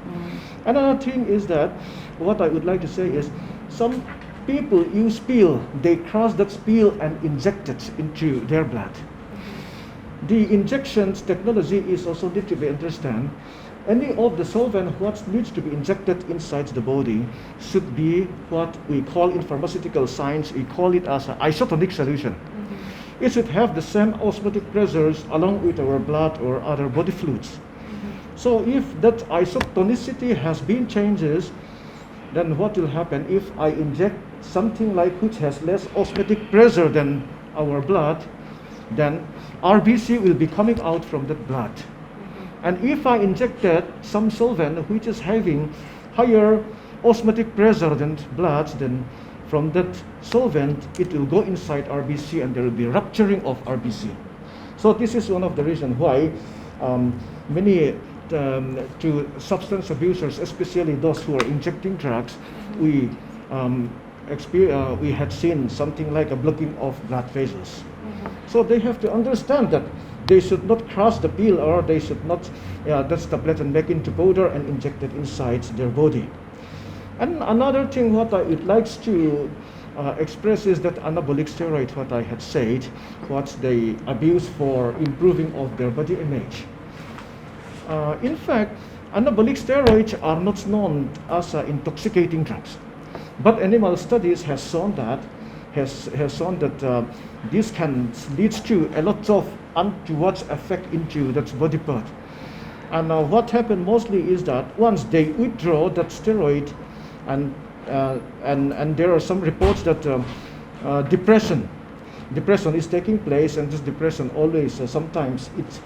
Another thing is that what I would like to say is some people use pill. They crush that pill and inject it into their blood. The injections technology is also need to be understand. Any of the solvent what needs to be injected inside the body should be what we call in pharmaceutical science, we call it as an isotonic solution. It should have the same osmotic pressures along with our blood or other body fluids. So if that isotonicity has been changes, then what will happen if I inject something like which has less osmotic pressure than our blood, then RBC will be coming out from that blood. And if I injected some solvent which is having higher osmotic pressure than blood, then from that solvent it will go inside RBC and there will be rupturing of RBC. So this is one of the reasons why many to substance abusers, especially those who are injecting drugs, we had seen something like a blocking of blood vessels. So they have to understand that they should not crush the pill, or they should not that's tablet and make into powder and inject it inside their body. And another thing what I would like to express is that anabolic steroid, what I had said, what they abuse for improving of their body image. In fact, anabolic steroids are not known as intoxicating drugs, but animal studies has shown that this can lead to a lot of untoward effect into that body part. And what happened mostly is that once they withdraw that steroid, and there are some reports that depression is taking place, and this depression always sometimes it's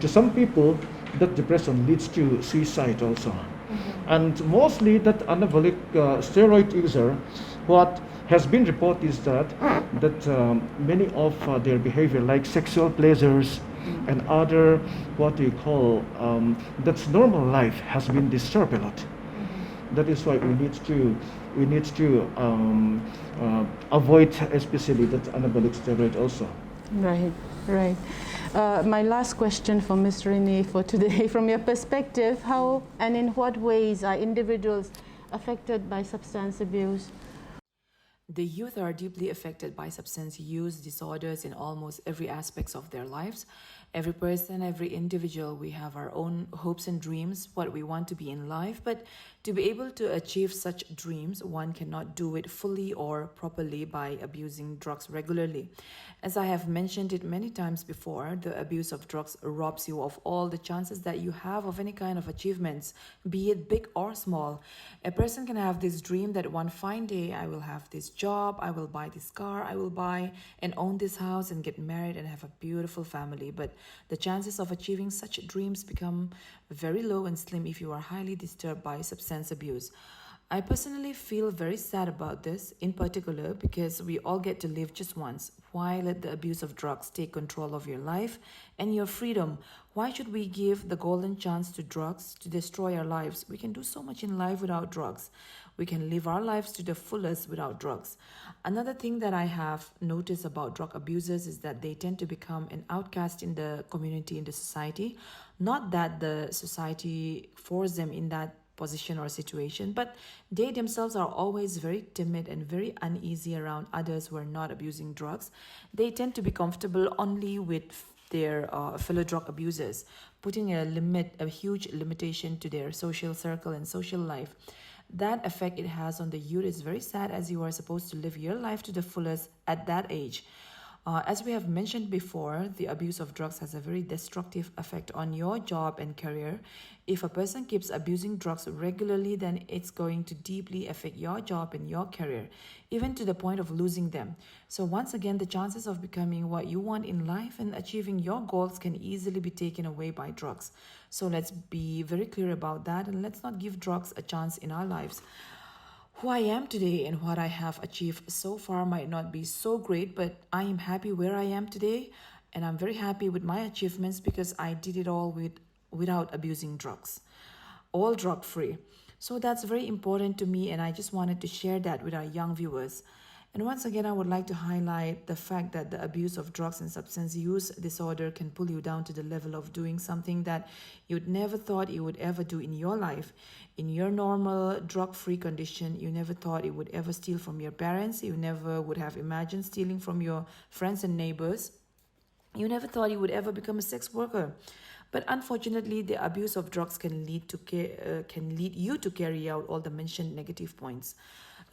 to some people that depression leads to suicide also. And mostly that anabolic steroid user, what has been reported is that many of their behavior, like sexual pleasures and other what we call that's normal life, has been disturbed a lot. That is why we need to we need to avoid especially that anabolic steroid also. Right, right. My last question for Ms. Rini for today. From your perspective, how and in what ways are individuals affected by substance abuse? The youth are deeply affected by substance use disorders in almost every aspect of their lives. Every person, every individual, we have our own hopes and dreams, what we want to be in life. But to be able to achieve such dreams, one cannot do it fully or properly by abusing drugs regularly. As I have mentioned it many times before, the abuse of drugs robs you of all the chances that you have of any kind of achievements, be it big or small. A person can have this dream that one fine day I will have this job, I will buy this car, I will buy and own this house and get married and have a beautiful family. But the chances of achieving such dreams become very low and slim if you are highly disturbed by substance abuse. I personally feel very sad about this, in particular because we all get to live just once. Why let the abuse of drugs take control of your life and your freedom? Why should we give the golden chance to drugs to destroy our lives? We can do so much in life without drugs. We can live our lives to the fullest without drugs. Another thing that I have noticed about drug abusers is that they tend to become an outcast in the community, in the society. Not that the society forced them in that position or situation, but they themselves are always very timid and very uneasy around others who are not abusing drugs. They tend to be comfortable only with their fellow drug abusers, putting a huge limitation to their social circle and social life. That effect it has on the youth is very sad, as you are supposed to live your life to the fullest at that age. As we have mentioned before, the abuse of drugs has a very destructive effect on your job and career. If a person keeps abusing drugs regularly, then it's going to deeply affect your job and your career, even to the point of losing them. So once again, the chances of becoming what you want in life and achieving your goals can easily be taken away by drugs. So let's be very clear about that, and let's not give drugs a chance in our lives. Who I am today and what I have achieved so far might not be so great, but I am happy where I am today, and I'm very happy with my achievements because I did it all without abusing drugs, all drug free. So that's very important to me, and I just wanted to share that with our young viewers. And once again, I would like to highlight the fact that the abuse of drugs and substance use disorder can pull you down to the level of doing something that you'd never thought you would ever do in your life. In your normal drug-free condition, you never thought you would ever steal from your parents. You never would have imagined stealing from your friends and neighbors. You never thought you would ever become a sex worker. But unfortunately, the abuse of drugs can lead you to carry out all the mentioned negative points.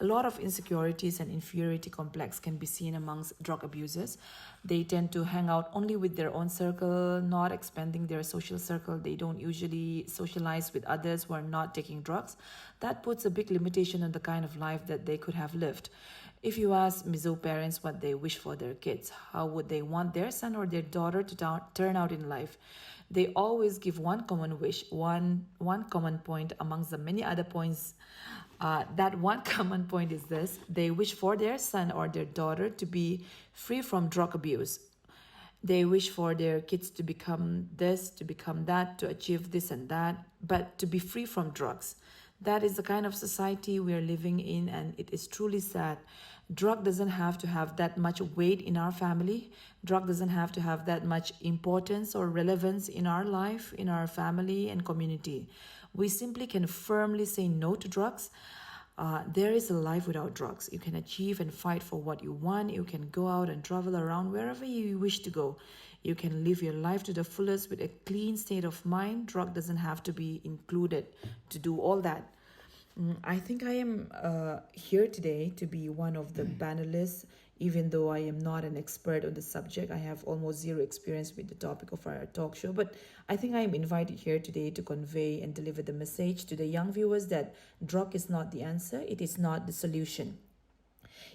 A lot of insecurities and inferiority complex can be seen amongst drug abusers. They tend to hang out only with their own circle, not expanding their social circle. They don't usually socialize with others who are not taking drugs. That puts a big limitation on the kind of life that they could have lived. If you ask Mizo parents what they wish for their kids, how would they want their son or their daughter to turn out in life? They always give one common wish, one common point amongst the many other points. That one common point is this: they wish for their son or their daughter to be free from drug abuse. They wish for their kids to become this, to become that, to achieve this and that, but to be free from drugs. That is the kind of society we are living in, and it is truly sad. Drug doesn't have to have that much weight in our family. Drug doesn't have to have that much importance or relevance in our life, in our family and community. We simply can firmly say no to drugs. There is a life without drugs. You can achieve and fight for what you want. You can go out and travel around wherever you wish to go. You can live your life to the fullest with a clean state of mind. Drug doesn't have to be included to do all that. I think I am here today to be one of the panelists, even though I am not an expert on the subject. I have almost zero experience with the topic of our talk show, but I think I am invited here today to convey and deliver the message to the young viewers that drug is not the answer, it is not the solution.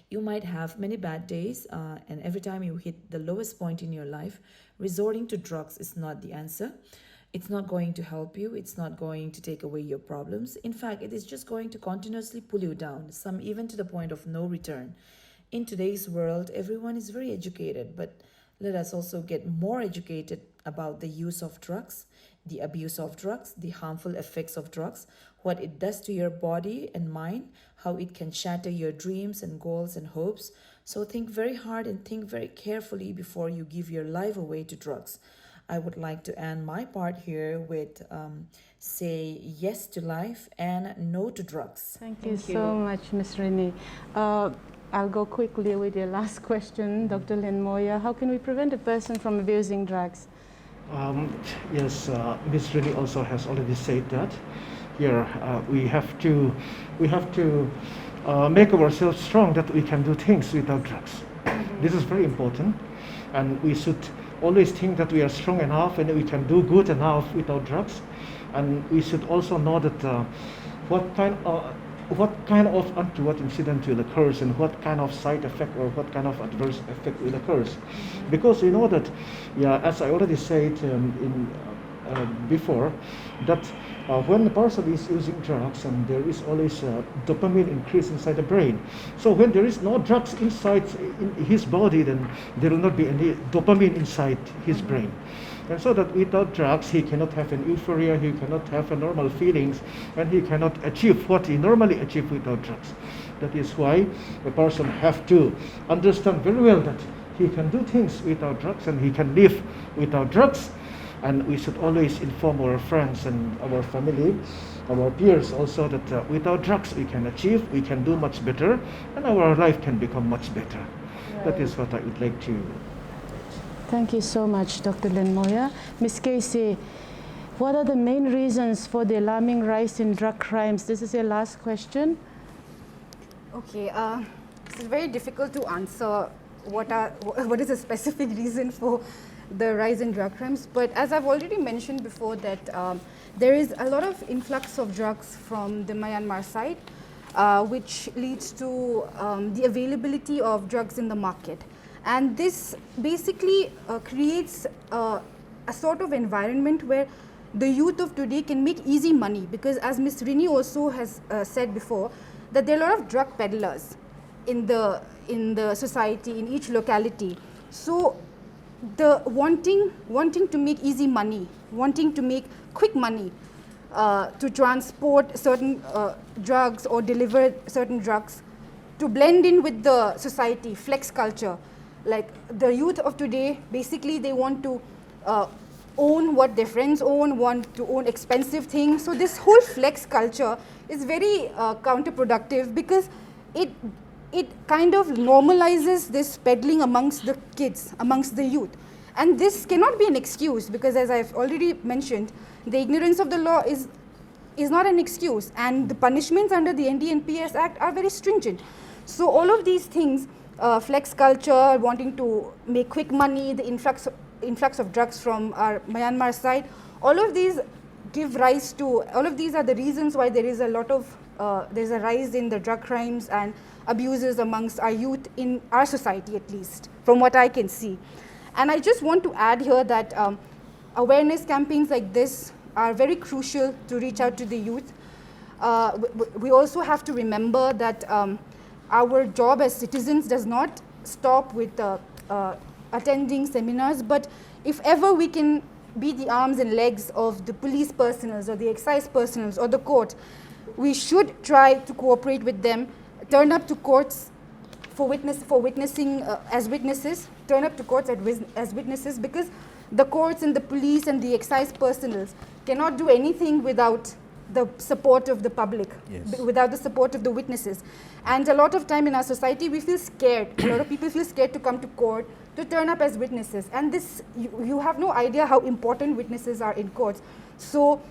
You might have many bad days, and every time you hit the lowest point in your life, resorting to drugs is not the answer. It's not going to help you. It's not going to take away your problems. In fact, it is just going to continuously pull you down, some even to the point of no return. In today's world, everyone is very educated, but let us also get more educated about the use of drugs. the abuse of drugs, the harmful effects of drugs, what it does to your body and mind, how it can shatter your dreams and goals and hopes. So think very hard and think very carefully before you give your life away to drugs. I would like to end my part here with say yes to life and no to drugs. Thank you so much, Ms. Rini. I'll go quickly with your last question, Dr. Lalrinmawia. How can we prevent a person from abusing drugs? Yes, Ms. Rini also has already said that. Here, we have to make ourselves strong that we can do things without drugs. This is very important, and we should always think that we are strong enough and we can do good enough without drugs. And we should also know that what kind of untoward incident will occur and what kind of side effect or what kind of adverse effect will occur. Because we know that, yeah, as I already said before, that when the person is using drugs, and there is always a dopamine increase inside the brain. So when there is no drugs inside in his body, then there will not be any dopamine inside his brain. And so that without drugs, he cannot have an euphoria, he cannot have a normal feelings, and he cannot achieve what he normally achieves without drugs. That is why the person have to understand very well that he can do things without drugs and he can live without drugs. And we should always inform our friends and our family, our peers also, that without drugs we can achieve, we can do much better, and our life can become much better. Right. That is what I would like to. Thank you so much, Dr. Lalrinmawia. Ms. Casey, what are the main reasons for the alarming rise in drug crimes? This is your last question. Okay, it's very difficult to answer what is a specific reason for the rise in drug crimes, but as I've already mentioned before, that there is a lot of influx of drugs from the Myanmar side, which leads to the availability of drugs in the market. And this basically creates a sort of environment where the youth of today can make easy money, because as Ms. Rini also has said before, that there are a lot of drug peddlers in the society, in each locality. So the wanting to make easy money, wanting to make quick money, to transport certain drugs or deliver certain drugs, to blend in with the society, flex culture. Like the youth of today, basically they want to own what their friends own, want to own expensive things. So this whole flex culture is very counterproductive, because it kind of normalizes this peddling amongst the kids, amongst the youth. And this cannot be an excuse, because as I've already mentioned, the ignorance of the law is not an excuse, and the punishments under the NDNPS Act are very stringent. So all of these things, flex culture, wanting to make quick money, the influx of drugs from our Myanmar side, all of these give rise to, all of these are the reasons why there is a lot of, there's a rise in the drug crimes and abuses amongst our youth in our society, at least, from what I can see. And I just want to add here that awareness campaigns like this are very crucial to reach out to the youth. We also have to remember that our job as citizens does not stop with attending seminars, but if ever we can be the arms and legs of the police personnel or the excise personnel or the court, we should try to cooperate with them, turn up to courts for witnessing as witnesses, turn up to courts as witnesses, because the courts and the police and the excise personnel cannot do anything without the support of the public, yes, without the support of the witnesses. And a lot of time in our society, we feel scared. A lot of people feel scared to come to court, to turn up as witnesses. And this, you have no idea how important witnesses are in courts. So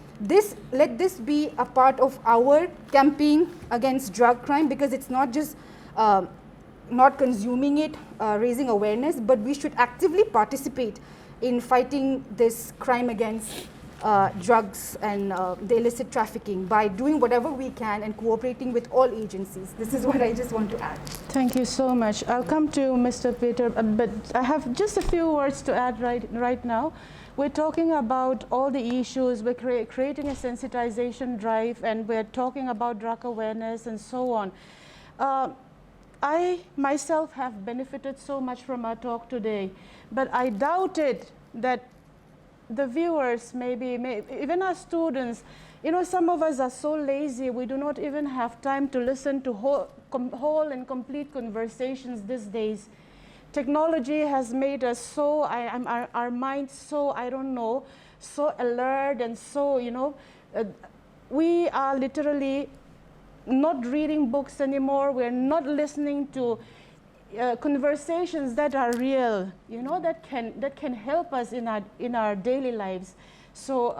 let this be a part of our campaign against drug crime, because it's not just not consuming it, raising awareness, but we should actively participate in fighting this crime against drugs and the illicit trafficking by doing whatever we can and cooperating with all agencies. This is what I just want to add. Thank you so much. I'll come to Mr. Peter, but I have just a few words to add right now. We're talking about all the issues, we're creating a sensitization drive, and we're talking about drug awareness and so on. I myself have benefited so much from our talk today, but I doubted that the viewers, maybe even our students, you know, some of us are so lazy, we do not even have time to listen to whole and complete conversations these days. Technology has made us so, our minds so, I don't know, so alert and so, you know, we are literally not reading books anymore. We're not listening to conversations that are real, you know, that can help us in our daily lives. So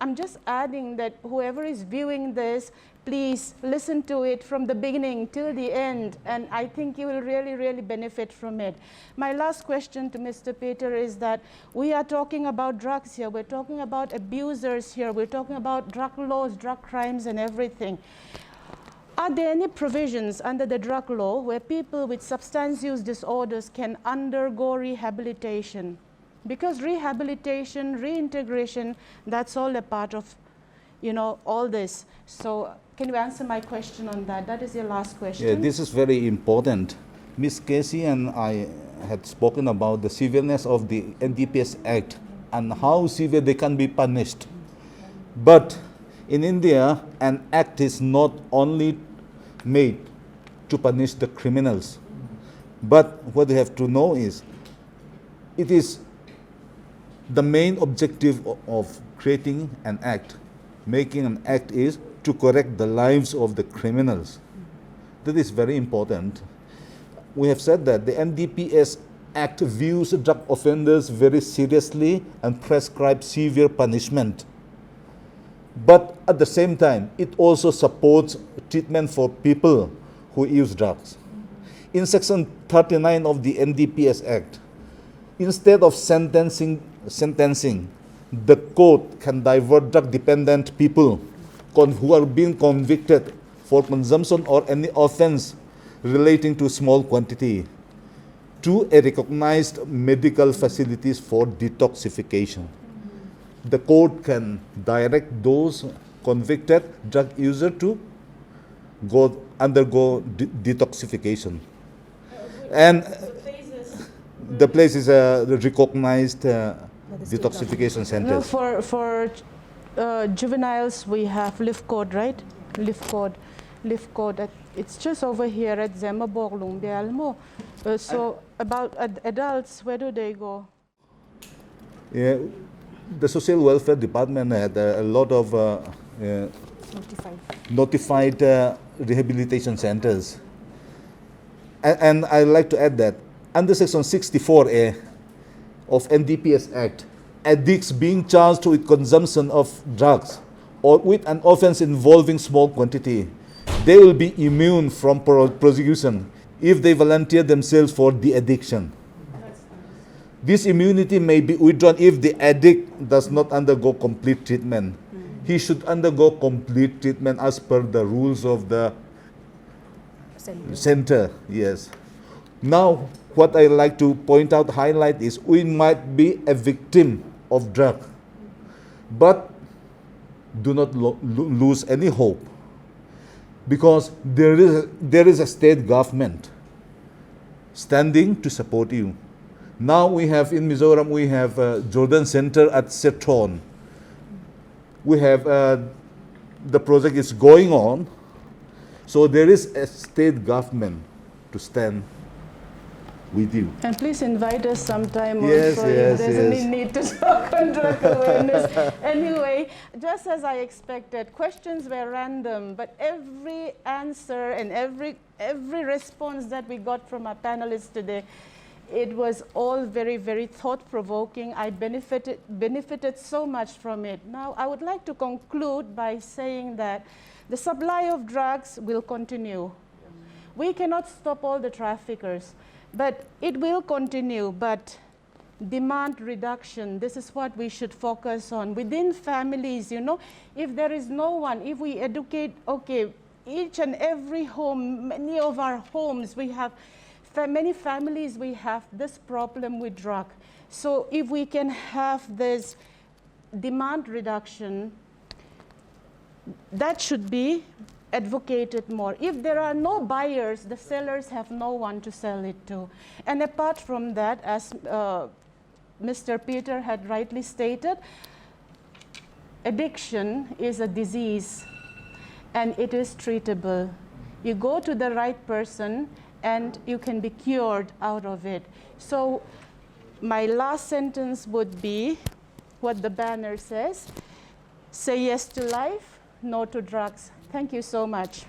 I'm just adding that whoever is viewing this, please listen to it from the beginning till the end, and I think you will really, really benefit from it. My last question to Mr. Peter is that we are talking about drugs here, we're talking about abusers here, we're talking about drug laws, drug crimes and everything. Are there any provisions under the drug law where people with substance use disorders can undergo rehabilitation? Because rehabilitation, reintegration, that's all a part of, you know, all this. So can you answer my question on that? That is your last question. Yeah, this is very important. Ms. Casey and I had spoken about the severeness of the NDPS Act and how severe they can be punished. But in India, an act is not only made to punish the criminals, but what you have to know is, it is the main objective of creating an act, making an act, is to correct the lives of the criminals. That is very important. We have said that the NDPS Act views drug offenders very seriously and prescribes severe punishment. But at the same time, it also supports treatment for people who use drugs. In Section 39 of the NDPS Act, instead of sentencing, the court can divert drug-dependent people who are being convicted for consumption or any offense relating to small quantity to a recognized medical facilities for detoxification. The court can direct those convicted drug users to undergo detoxification. And the place is a recognized detoxification center. No, for juveniles, we have Lift Code, right? Lift Code. It's just over here at Zemmerborg. So about adults, where do they go? Yeah, the Social Welfare Department had a lot of notified rehabilitation centers. And I'd like to add that under Section 64A of NDPS Act, addicts being charged with consumption of drugs or with an offense involving small quantity, they will be immune from prosecution if they volunteer themselves for the addiction. This immunity may be withdrawn if the addict does not undergo complete treatment. He should undergo complete treatment as per the rules of the center. Yes. Now, what I like to point out, highlight is, we might be a victim of drug, but do not lose any hope, because there is a state government standing to support you. Now we have in Mizoram, we have Jordan Center at Setron. We have the project is going on, so there is a state government to stand with you. And please invite us sometime Yes, also yes, if there's yes. any need to talk on drug awareness. Anyway, just as I expected, questions were random, but every answer and every response that we got from our panelists today, it was all very, very thought-provoking. I benefited so much from it. Now, I would like to conclude by saying that the supply of drugs will continue. We cannot stop all the traffickers, but it will continue. But demand reduction, this is what we should focus on. Within families, you know, if there is no one, if we educate, okay, each and every home, many of our homes, we have many families, we have this problem with drug. So if we can have this demand reduction, that should be advocated more. If there are no buyers, the sellers have no one to sell it to. And apart from that, as Mr. Peter had rightly stated, addiction is a disease and it is treatable. You go to the right person and you can be cured out of it. So my last sentence would be what the banner says: say yes to life, no to drugs. Thank you so much.